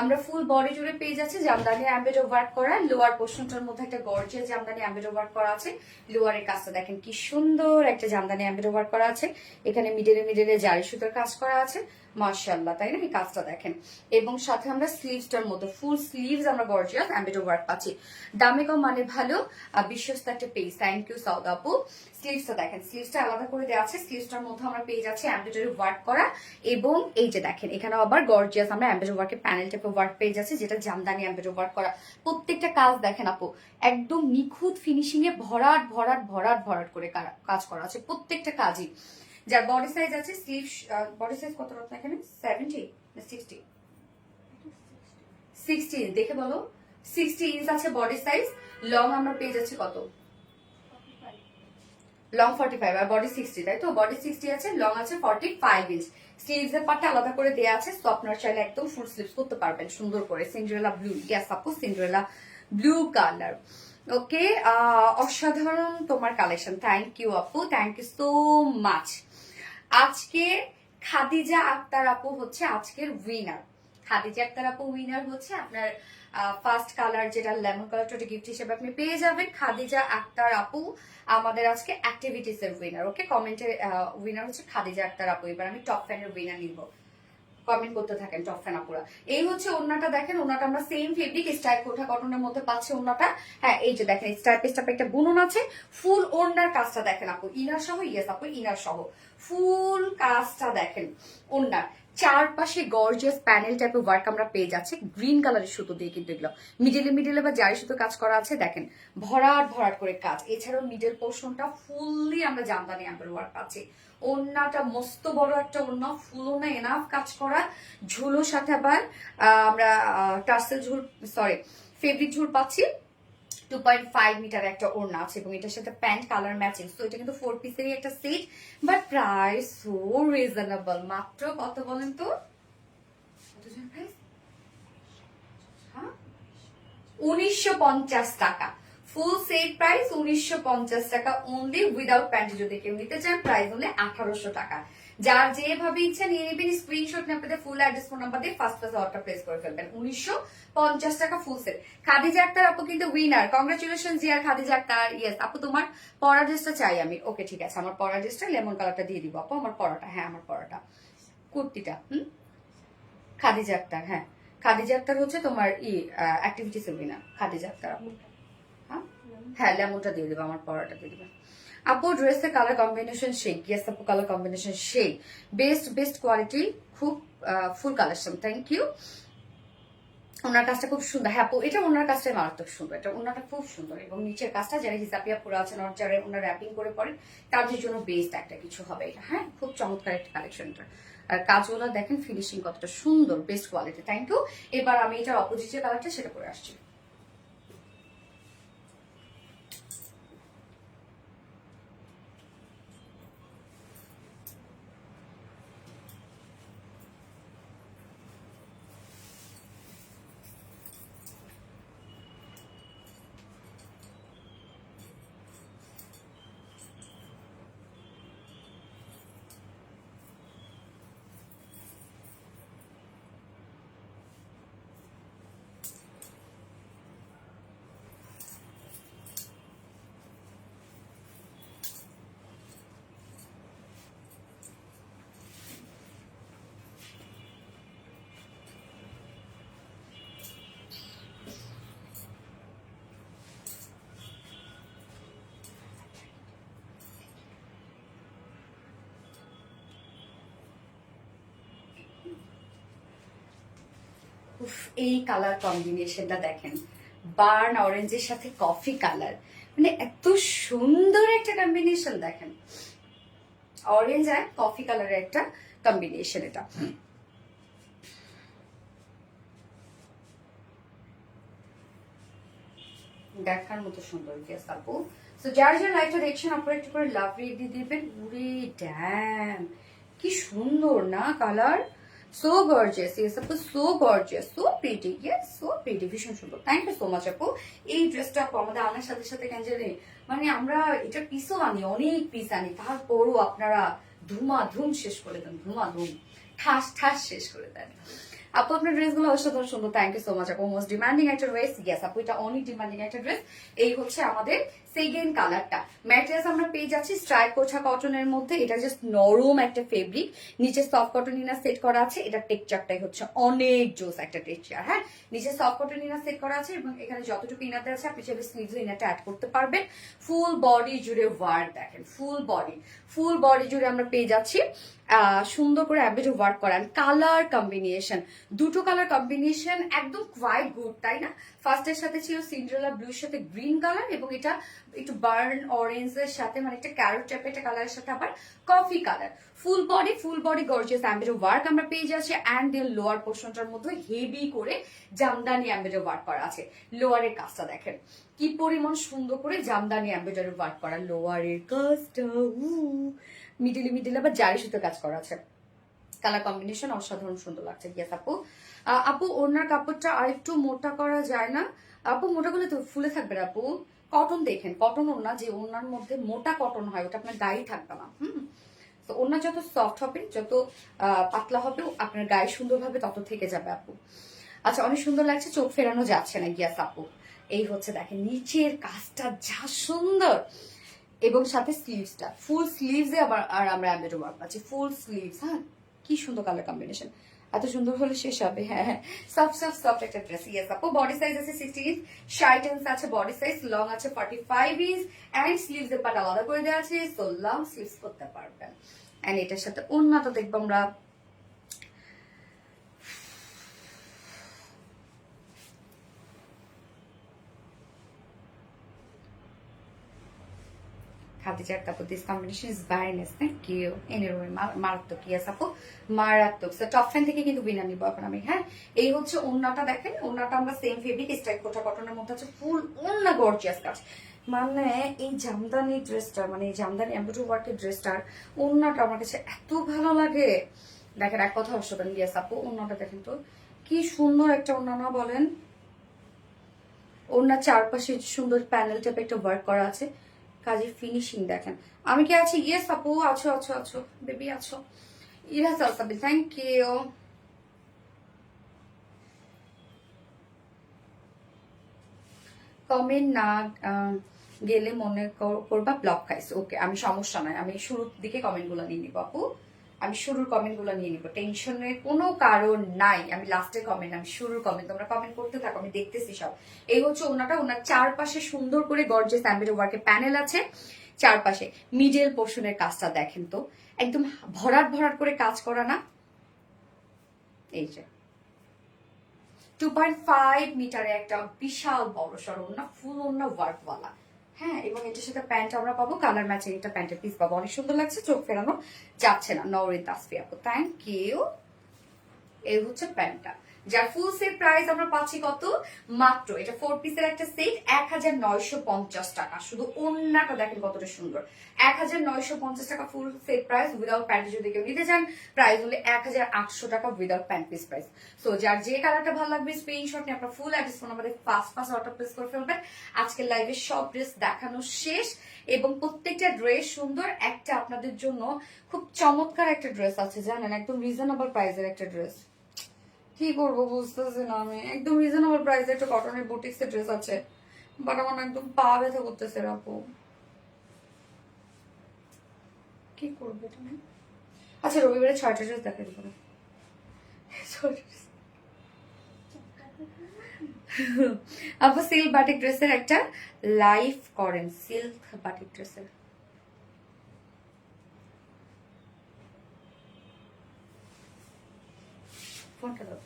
আমরা ফুল বডি জুড়ে পেয়ে যাচ্ছি জামদানি এমব্রয়ডারি ওয়ার্ক করা। লোয়ার পোর্শনটার মধ্যে একটা গর্জিয়াস জামদানি এমব্রয়ডারি ওয়ার্ক করা আছে। লোয়ারের কাজটা দেখেন কি সুন্দর একটা জামদানি এমব্রয়ডারি ওয়ার্ক করা আছে। এখানে মিডলে মিডলে জারি সুতোর কাজ করা আছে, মাশাআল্লাহ, তাই না? এই কাজটা দেখেন, এবং সাথে আমরা স্লিভসটার মধ্যে ফুল স্লিভস আমরা গর্জিয়াস এমব্রয়ডারি ওয়ার্ক পাচ্ছি। দামে কম মানে ভালো, বিশ্বস্ত একটা পেজ। থ্যাংক ইউ সাউদ আপু। স্লিভসটা দেখেন, স্লিভসটা আলাদা করে দেওয়া আছে। স্লিভসটার মধ্যে আমরা পেয়ে যাচ্ছি এমব্রয়ডারি ওয়ার্ক করা, এবং এই যে দেখেন এখানে আবার গর্জিয়াস আমরা এমব্রয়ডারি ওয়ার্কের প্যানেল টাইপের ওয়ার্ক পেয়ে যাচ্ছি, যেটা জামদানি এমব্রয়ডারি ওয়ার্ক করা। প্রত্যেকটা কাজ দেখেন আপু, একদম নিখুঁত ফিনিশিং এ ভরাট ভরাট ভরাট ভরাট করে কাজ করা আছে প্রত্যেকটা কাজই। যার বডি সাইজ আছে স্লিভ, বডি সাইজ কত রকম এখানে 70 না 60? 60 দেখে বলো, 60 ইঞ্চ আছে বডি সাইজ। লং আমরা পেয়ে যাচ্ছি কত? লং 45 আর বডি 60, তাই তো? বডি 60 আছে, লং আছে 45 ইঞ্চ। স্লিভস এর পার্টটা আলাদা করে দেয়া আছে, সো আপনারা চাইলে একদম ফুল স্লিভস করতে পারবেন সুন্দর করে। সিন্ড্রেলা ব্লু, ইয়েস আপু সিন্ড্রেলা ব্লু কালার। ওকে, অসাধারণ তোমার কালেকশন, থ্যাংক ইউ আপু, থ্যাংক ইউ সো মাচ। আজকে খাদিজা আক্তার আপু হচ্ছে আজকের উইনার। খাদিজা আক্তার আপু উইনার হচ্ছে আপনার ফার্স্ট কালার যেটা লেমন কালারটা গিফট হিসেবে আপনি পেয়ে যাবেন। খাদিজা আক্তার আপু আমাদের আজকে অ্যাক্টিভিটিস এর উইনার। ওকে, কমেন্টের উইনার হচ্ছে খাদিজা আক্তার আপু। এবার আমি টপ ফ্যানের উইনার নিব, কমেন্ট করতে থাকেন টপ ফ্যান আপুরা। এই হচ্ছে ওন্নাটা, দেখেন ওন্নাটা আমরা সেম ফেব্রিক স্টাইল কোঠা কটনের মধ্যে পাচ্ছি ওন্নাটা। হ্যাঁ, এই যে দেখেন স্টার পেস্টাপে একটা বুনন আছে, ফুল ওন্নার কাজটা দেখেন আপু, ইনার সহ। ইয়েস আপু, ইনার সহ ফুল কাজটা দেখেন ওন্নার। চারপাশে গর্জিয়াস প্যানেল টাইপের ওয়ার্ক আমরা পেয়ে যাচ্ছি, গ্রিন কালারের সুতো দিয়ে কিন্তু এগুলো মিডিলে মিডিলে বা জারি সুতো কাজ করা আছে। দেখেন ভরাট ভরাট করে কাজ। এছাড়াও মিডল পোর্শনটা ফুললি আমরা জামদানি এমব্রয়ডারি ওয়ার্ক পাচ্ছি। ওন্নাটা মস্ত বড় একটা ওন্না, ফুল ওন্না, এনাফ কাজ করা। ঝুলোর সাথে আবার আমরা টার্সেল ঝুল, সরি ফেব্রিক ঝুল পাচ্ছি। 2.5 মিটার একটা ওড়না আছে এবং এটার সাথে প্যান্ট কালার ম্যাচিং। তো এটা কিন্তু 4 পিসেরই একটা set, but price so reasonable. মাত্র কত বলেন তো? কত জন প্রাইস? 1950 টাকা। ফুল সেট প্রাইস 1950 টাকা অনলি, উইদাউট প্যান্ট যদি কেউ নিতে চান প্রাইস হলে 1800 টাকা। যার যেভাবে ইচ্ছা নিয়ে নেবেন, স্ক্রিনশট নিয়ে আপনাদের ফুল অ্যাড্রেস ফোন নাম্বার দিয়ে ফার্স্ট ক্লাস অর্ডার প্লেস করে ফেলবেন। 1950 টাকা ফুল সেট। খাদিজা আক্তার আপু কিন্তু উইনার, কংগ্রাচুলেশন জিয়ার খাদিজা আক্তার। ইয়েস আপু, তোমার পরা ড্রেসটা চাই আমি। ওকে ঠিক আছে, আমার পরা ড্রেসটা লেমন কালারটা দিয়ে দিব আপু। আমার পরাটা, হ্যাঁ আমার পরাটা, কুর্তিটা খাদিজা আক্তার। হ্যাঁ, খাদিজা আক্তার হচ্ছে তোমার অ্যাক্টিভিটিস উইনার খাদিজা আক্তার আপু। হ্যাঁ, লেমনটা দিয়ে দেবো, আমার পরাটা দিয়ে দেবে আপু। ড্রেসের কালার কম্বিনেশন শেক। ইয়েস আপু, কালার কম্বিনেশন শেক, বেস্ট বেস্ট কোয়ালিটি, খুব ফুল কালেকশন। Thank you. ওনার কাজটা খুব সুন্দর। হ্যাঁ আপু, এটা ওনার কাজটাই মারাত্মক সুন্দর, এটা ওনাটা খুব সুন্দর। এবং নিচের কাজটা যারা হিসাবিয়া পুরো আছেন, যারা ওনার র্যাপিং করে পড়েন, তাদের জন্য বেস্ট একটা কিছু হবে এটা। হ্যাঁ, খুব চমৎকার একটা কালেকশনটা। আর কাজগুলো দেখেন, ফিনিশিং কতটা সুন্দর, বেস্ট কোয়ালিটি। Thank you. এবার আমি এটার অপোজিটের কালারটা সেটা করে আসছি। এই কালার কম্বিনেশনটা দেখেন, বার্ন অরেঞ্জের সাথে কফি কালার, মানে এত সুন্দর একটা কম্বিনেশন। দেখেন অরেঞ্জ অ্যান্ড কফি কালারের একটা কম্বিনেশন, এটা দেখার মতো সুন্দর। ইয়েস আপু, সো যার যার লাইটটা দেখছেন আপনারা একটু করে লাভ রেট দিয়ে দিবেন। উরে ড্যাম, কি সুন্দর না কালার, সো গর্জিয়াস। ইয়েস আপু, so gorgeous, so pretty. Yes, so pretty, ভীষণ সুন্দর। থ্যাংক ইউ সো মাচ আপু। এই ড্রেসটা আপু আমাদের আনার সাথে সাথে কেন জানি, মানে আমরা এটা পিসও আনি, অনেক পিস আনি, তারপরও আপনারা ধুমাধুম শেষ করে দেন, ধুমাধুম ঠাস ঠাস শেষ করে দেন। আপু আপনার ড্রেসগুলো অসাধারণ সুন্দর। থ্যাংক ইউ সো মাচ আপু। মোস্ট ডিমান্ডিং একটা ড্রেস। ইয়েস আপু, এটা অনেক ডিমান্ডিং একটা ড্রেস। এই হচ্ছে আমাদের সেকেন্ড কালারটা। ম্যাটেরিয়ালস আমরা পেয়ে যাচ্ছি স্ট্রাইপ কোঠা কটনের মধ্যে। এটা জাস্ট নরম একটা ফেব্রিক, নিচে সফট কটন ইনার সেট করা আছে। এটা টেক্সচারটাই হচ্ছে অনেক জোস একটা টেক্সচার। হ্যাঁ, নিচে সফট কটন ইনার সেট করা আছে এবং এখানে যতটুকু ইনারতে আছে আপনি চাইলে স্লিভস ইনারটা অ্যাড করতে পারবেন। ফুল বডি জুড়ে ওয়ার্ক দেখেন, ফুল বডি জুড়ে আমরা পেয়ে যাচ্ছি সুন্দর করে এমব্রয়ডারি ওয়ার্ক করান। কালার কম্বিনেশন, দুটো কালার কম্বিনেশন একদম কোয়াইট গুড, তাই না? ফার্স্টের সাথে ছিল সিন্ড্রেলা ব্লুর সাথে গ্রিন কালার, এবং এটা একটু বার্ন অরেঞ্জের সাথে, মানে একটা ক্যারট টাইপের একটা কালারের সাথে আবার coffee colour. Full body gorgeous embroidery work আমরা পেয়ে যাচ্ছি। অ্যান্ড দেন লোয়ার পোর্শনটার মধ্যে হেভি করে জামদানি এমব্রয়ডারি ওয়ার্ক করা আছে। লোয়ারের কাজটা দেখেন কি পরিমাণ সুন্দর করে জামদানি এমব্রয়ডারি ওয়ার্ক করা। লোয়ারের কাজটা মিডিলে আবার জারি সুতো কাজ করা আছে। কালার কম্বিনেশন অসাধারণ সুন্দর লাগছে। ইয়েস আপু। আপু ওনার কাপড়টা আর একটু মোটা করা যায় না? আপু মোটা করলে তো ফুলে থাকবে আপু। কটন দেখেন, কটন ওনা, যে ওনার মধ্যে মোটা কটন হয় ওটা আপনার গায়ে থাকবে না। তো ওড়না যত সফট হবে, যত পাতলা হবে, আপনার গায়ে সুন্দরভাবে তত থেকে যাবে আপু। আচ্ছা, অনেক সুন্দর লাগছে, চোখ ফেরানো যাচ্ছে না। ইয়াস আপু, এই হচ্ছে দেখেন নিচের কাজটা যা সুন্দর, এবং সাথে স্লিভসটা ফুল স্লিভসে আবার আর আমরা এমব্রয়ডারি ওয়ার্ক পাচ্ছি, ফুল স্লিভস। হ্যাঁ, কি সুন্দর কালার কম্বিনেশন, এত সুন্দর হলে শেষ হবে। হ্যাঁ হ্যাঁ, সফট সফট সফট একটা ড্রেস। ইয়েস আপু, বডি সাইজ আছে 60 শার্ট ইঞ্চ আছে, বডি সাইজ লং আছে 45 ইঞ্চ, এন্ড স্লিভস এর পাট আলাদা করে দেওয়া আছে, সো লং স্লিভস করতে পারবেন। এন্ড এটার সাথে ওড়নাটা দেখবো আমরা খাদিজার কাপড়। This combination is very nice, thank you. Anyway মারাত্মক। ইয়েস আপু, মারাত্মক। সো টপ ফ্যান থেকে কিন্তু বিনা নিব এখন আমি। হ্যাঁ, এই হচ্ছে ওড়নাটা, দেখেন ওড়নাটা আমরা সেম ফেব্রিক স্ট্রাইক কোটা কটনের মধ্যে আছে, ফুল ওড়না গর্জিয়াস কাজ। মানে এই জামদানি ড্রেসটার, মানে এই জামদানি এমব্রয়ডারি ওয়ার্কের ড্রেসটার ওড়নাটা আমার কাছে এত ভালো লাগে। দেখেন, এক কথা অসাধারণ। ইয়েস আপু, ওড়নাটা দেখেন তো কি সুন্দর একটা ওড়না না বলেন। ওড়নার চারপাশে সুন্দর প্যানেল টাইপের একটা ওয়ার্ক করা আছে, কাজের ফিনিশিং দেখেন। আমি কি আছি? ইয়েস আপু, আছো আছো আছো বেবি, আছো। ইরাস আলসাবি, থ্যাংক ইউ। কমেন্ট না গেলে মনে করবা ব্লক খাইছে। ওকে, আমি সমস্যা নাই, আমি শুরুর দিকে কমেন্ট গুলো নিয়ে নিবো আপু, আমি শুরুর কমেন্ট গুলো নিয়ে নিবো, টেনশনের কোনো কারণ নাই। আমি লাস্টের কমেন্ট, আমি শুরুর কমেন্ট, তোমরা কমেন্ট করতে থাকো, আমি দেখতেছি সব। এই হচ্ছে ওনাটা, ওনার চারপাশে সুন্দর করে গর্জিয়াস এমব্রয়ডারি ওয়ার্কের প্যানেল আছে, চারপাশে মিডল পোর্শনের কাজটা দেখেন তো, একদম ভরাট ভরাট করে কাজ করা না। এই যে 2.5 মিটারে একটা বিশাল বড় সড় ওড়না, ফুল ওড়না ওয়ার্কওয়ালা। হ্যাঁ, এবং এটার সাথে প্যান্ট আমরা পাবো, কালার ম্যাচিং একটা প্যান্টের পিস পাবো, অনেক সুন্দর লাগছে, চোখ ফেরানো যাচ্ছে না। নওরিন তাসফি আপু, থ্যাংক ইউ। এই হচ্ছে প্যান্টটা, যার ফুল সেট প্রাইস আমরা পাচ্ছি কত? মাত্র, এটা 4 পিসের একটা সেট, 1950 টাকা। শুধু ওড়নাটা দেখেন কতটা সুন্দর, 1950 টাকা full set price. Without pant যদি কেউ নিতে চান, প্রাইস হলে 1800 টাকা without pant piece price. So যার যে কালারটা ভালো লাগবে স্ক্রিনশট নিয়ে আপনার ফুল অ্যাড্রেস ফোন নাম্বারে ফাস্ট অর্ডার প্লেস করে ফেলবেন। আজকের লাইভে সব ড্রেস দেখানো শেষ, এবং প্রত্যেকটা ড্রেস সুন্দর। একটা আপনাদের জন্য খুব চমৎকার একটা ড্রেস আছে জানেন, একদম রিজনেবল প্রাইসের একটা ড্রেস। কি করবো বুঝতেছি না আমি, একদম রিজনেবল প্রাইসে একটা কটনের বুটিক্স এর ড্রেস আছে, বাট আমার একদম পা ব্যথা করতেছে আপু, কি করবো এটা আমি? আচ্ছা, রবিবারে 6টা ড্রেস দেখা দিবো না। আপু, সিল্ক বাটিক ড্রেসের একটা লাইভ করেন, সিল্ক বাটিক ড্রেসের। ফোনটা দাও।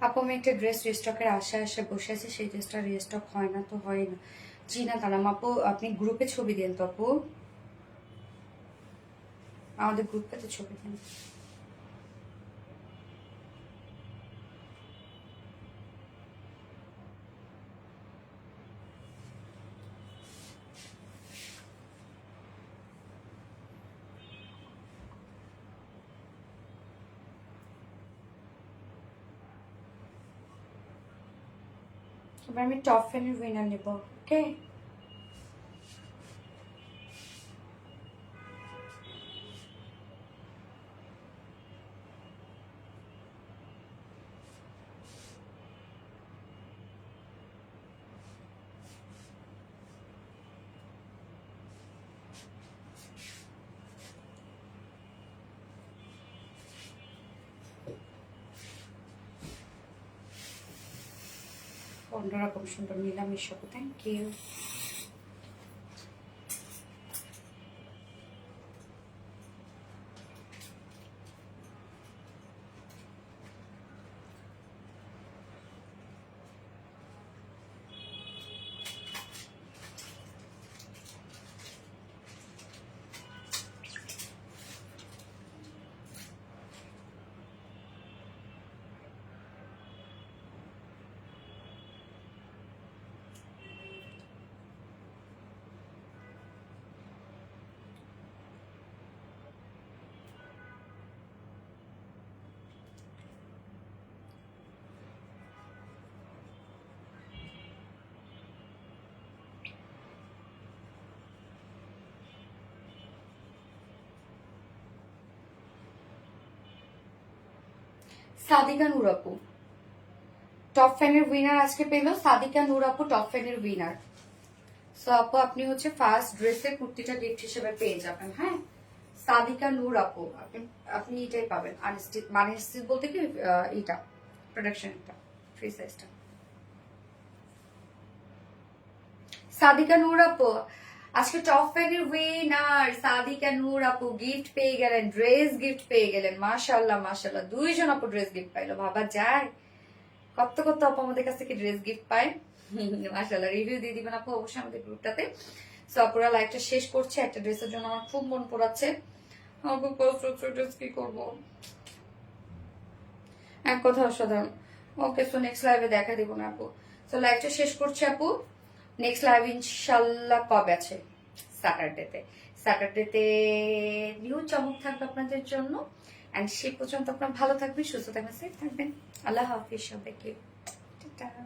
আপু, আমি একটা ড্রেস রিস্টকের আশায় বসে আছি, সেই ড্রেসটা রিস্টক হয় না তো হয় না। জি না তারাম আপু, আপনি গ্রুপে ছবি দেন তো আপু, আমাদের গ্রুপে তো ছবি দেন। এবার আমি টপ ফ্যানের উইনার নেব, ওকে? অন্যরকম সুন্দর নিলামের সাথে, থ্যাংক ইউ। সাদিকা নূর আপু টপ ফ্যানের উইনার আজকে পেলো, সাদিকা নূর আপু টপ ফ্যানের উইনার। সো আপু আপনি হচ্ছে ফার্স্ট ড্রেসের কুর্তিটা গিফট হিসেবে পেয়ে যাবেন। হ্যাঁ, সাদিকা নূর আপু আপনি এটাই পাবেন। আনস্টিচ মানে স্টিচ বলতে কি এটা প্রোডাকশনটা ফ্রি সাইজটা। সাদিকা নূর আপু আজকে টপ ফ্যানের উইনার, সাদিকা নূর আপু গিফট পেয়ে গেলেন, ড্রেস গিফট পেয়ে গেলেন। মাশাআল্লাহ মাশাআল্লাহ, দুইজন আপু ড্রেস গিফট পাইলো, ভাবা যায় কত কত আপু আমাদের কাছ থেকে ড্রেস গিফট পায়। মাশাআল্লাহ, রিভিউ দিয়ে দিবেন আপু অবশ্যই আমাদের গ্রুপটাতে। সো আপুরা লাইভটা শেষ করছে, একটা ড্রেসের জন্য আমার খুব মন পড়াচ্ছে। আপু কষ্ট ড্রেস কি করবো, এক কথা অসাধারণ। ওকে, সো নেক্সট লাইভে দেখা দিব না আপু। সো লাইভটা শেষ করছি আপু। নেক্সট লাইভ ইনশাল্লাহ কবে আছে? স্যাটারডেতে। স্যাটারডেতে নিউ চমক থাকবে আপনাদের জন্য। অ্যান্ড সে পর্যন্ত আপনারা ভালো থাকবেন, সুস্থ থাকবেন, সেফ থাকবেন। আল্লাহ হাফিজ সবাইকে। টাটা।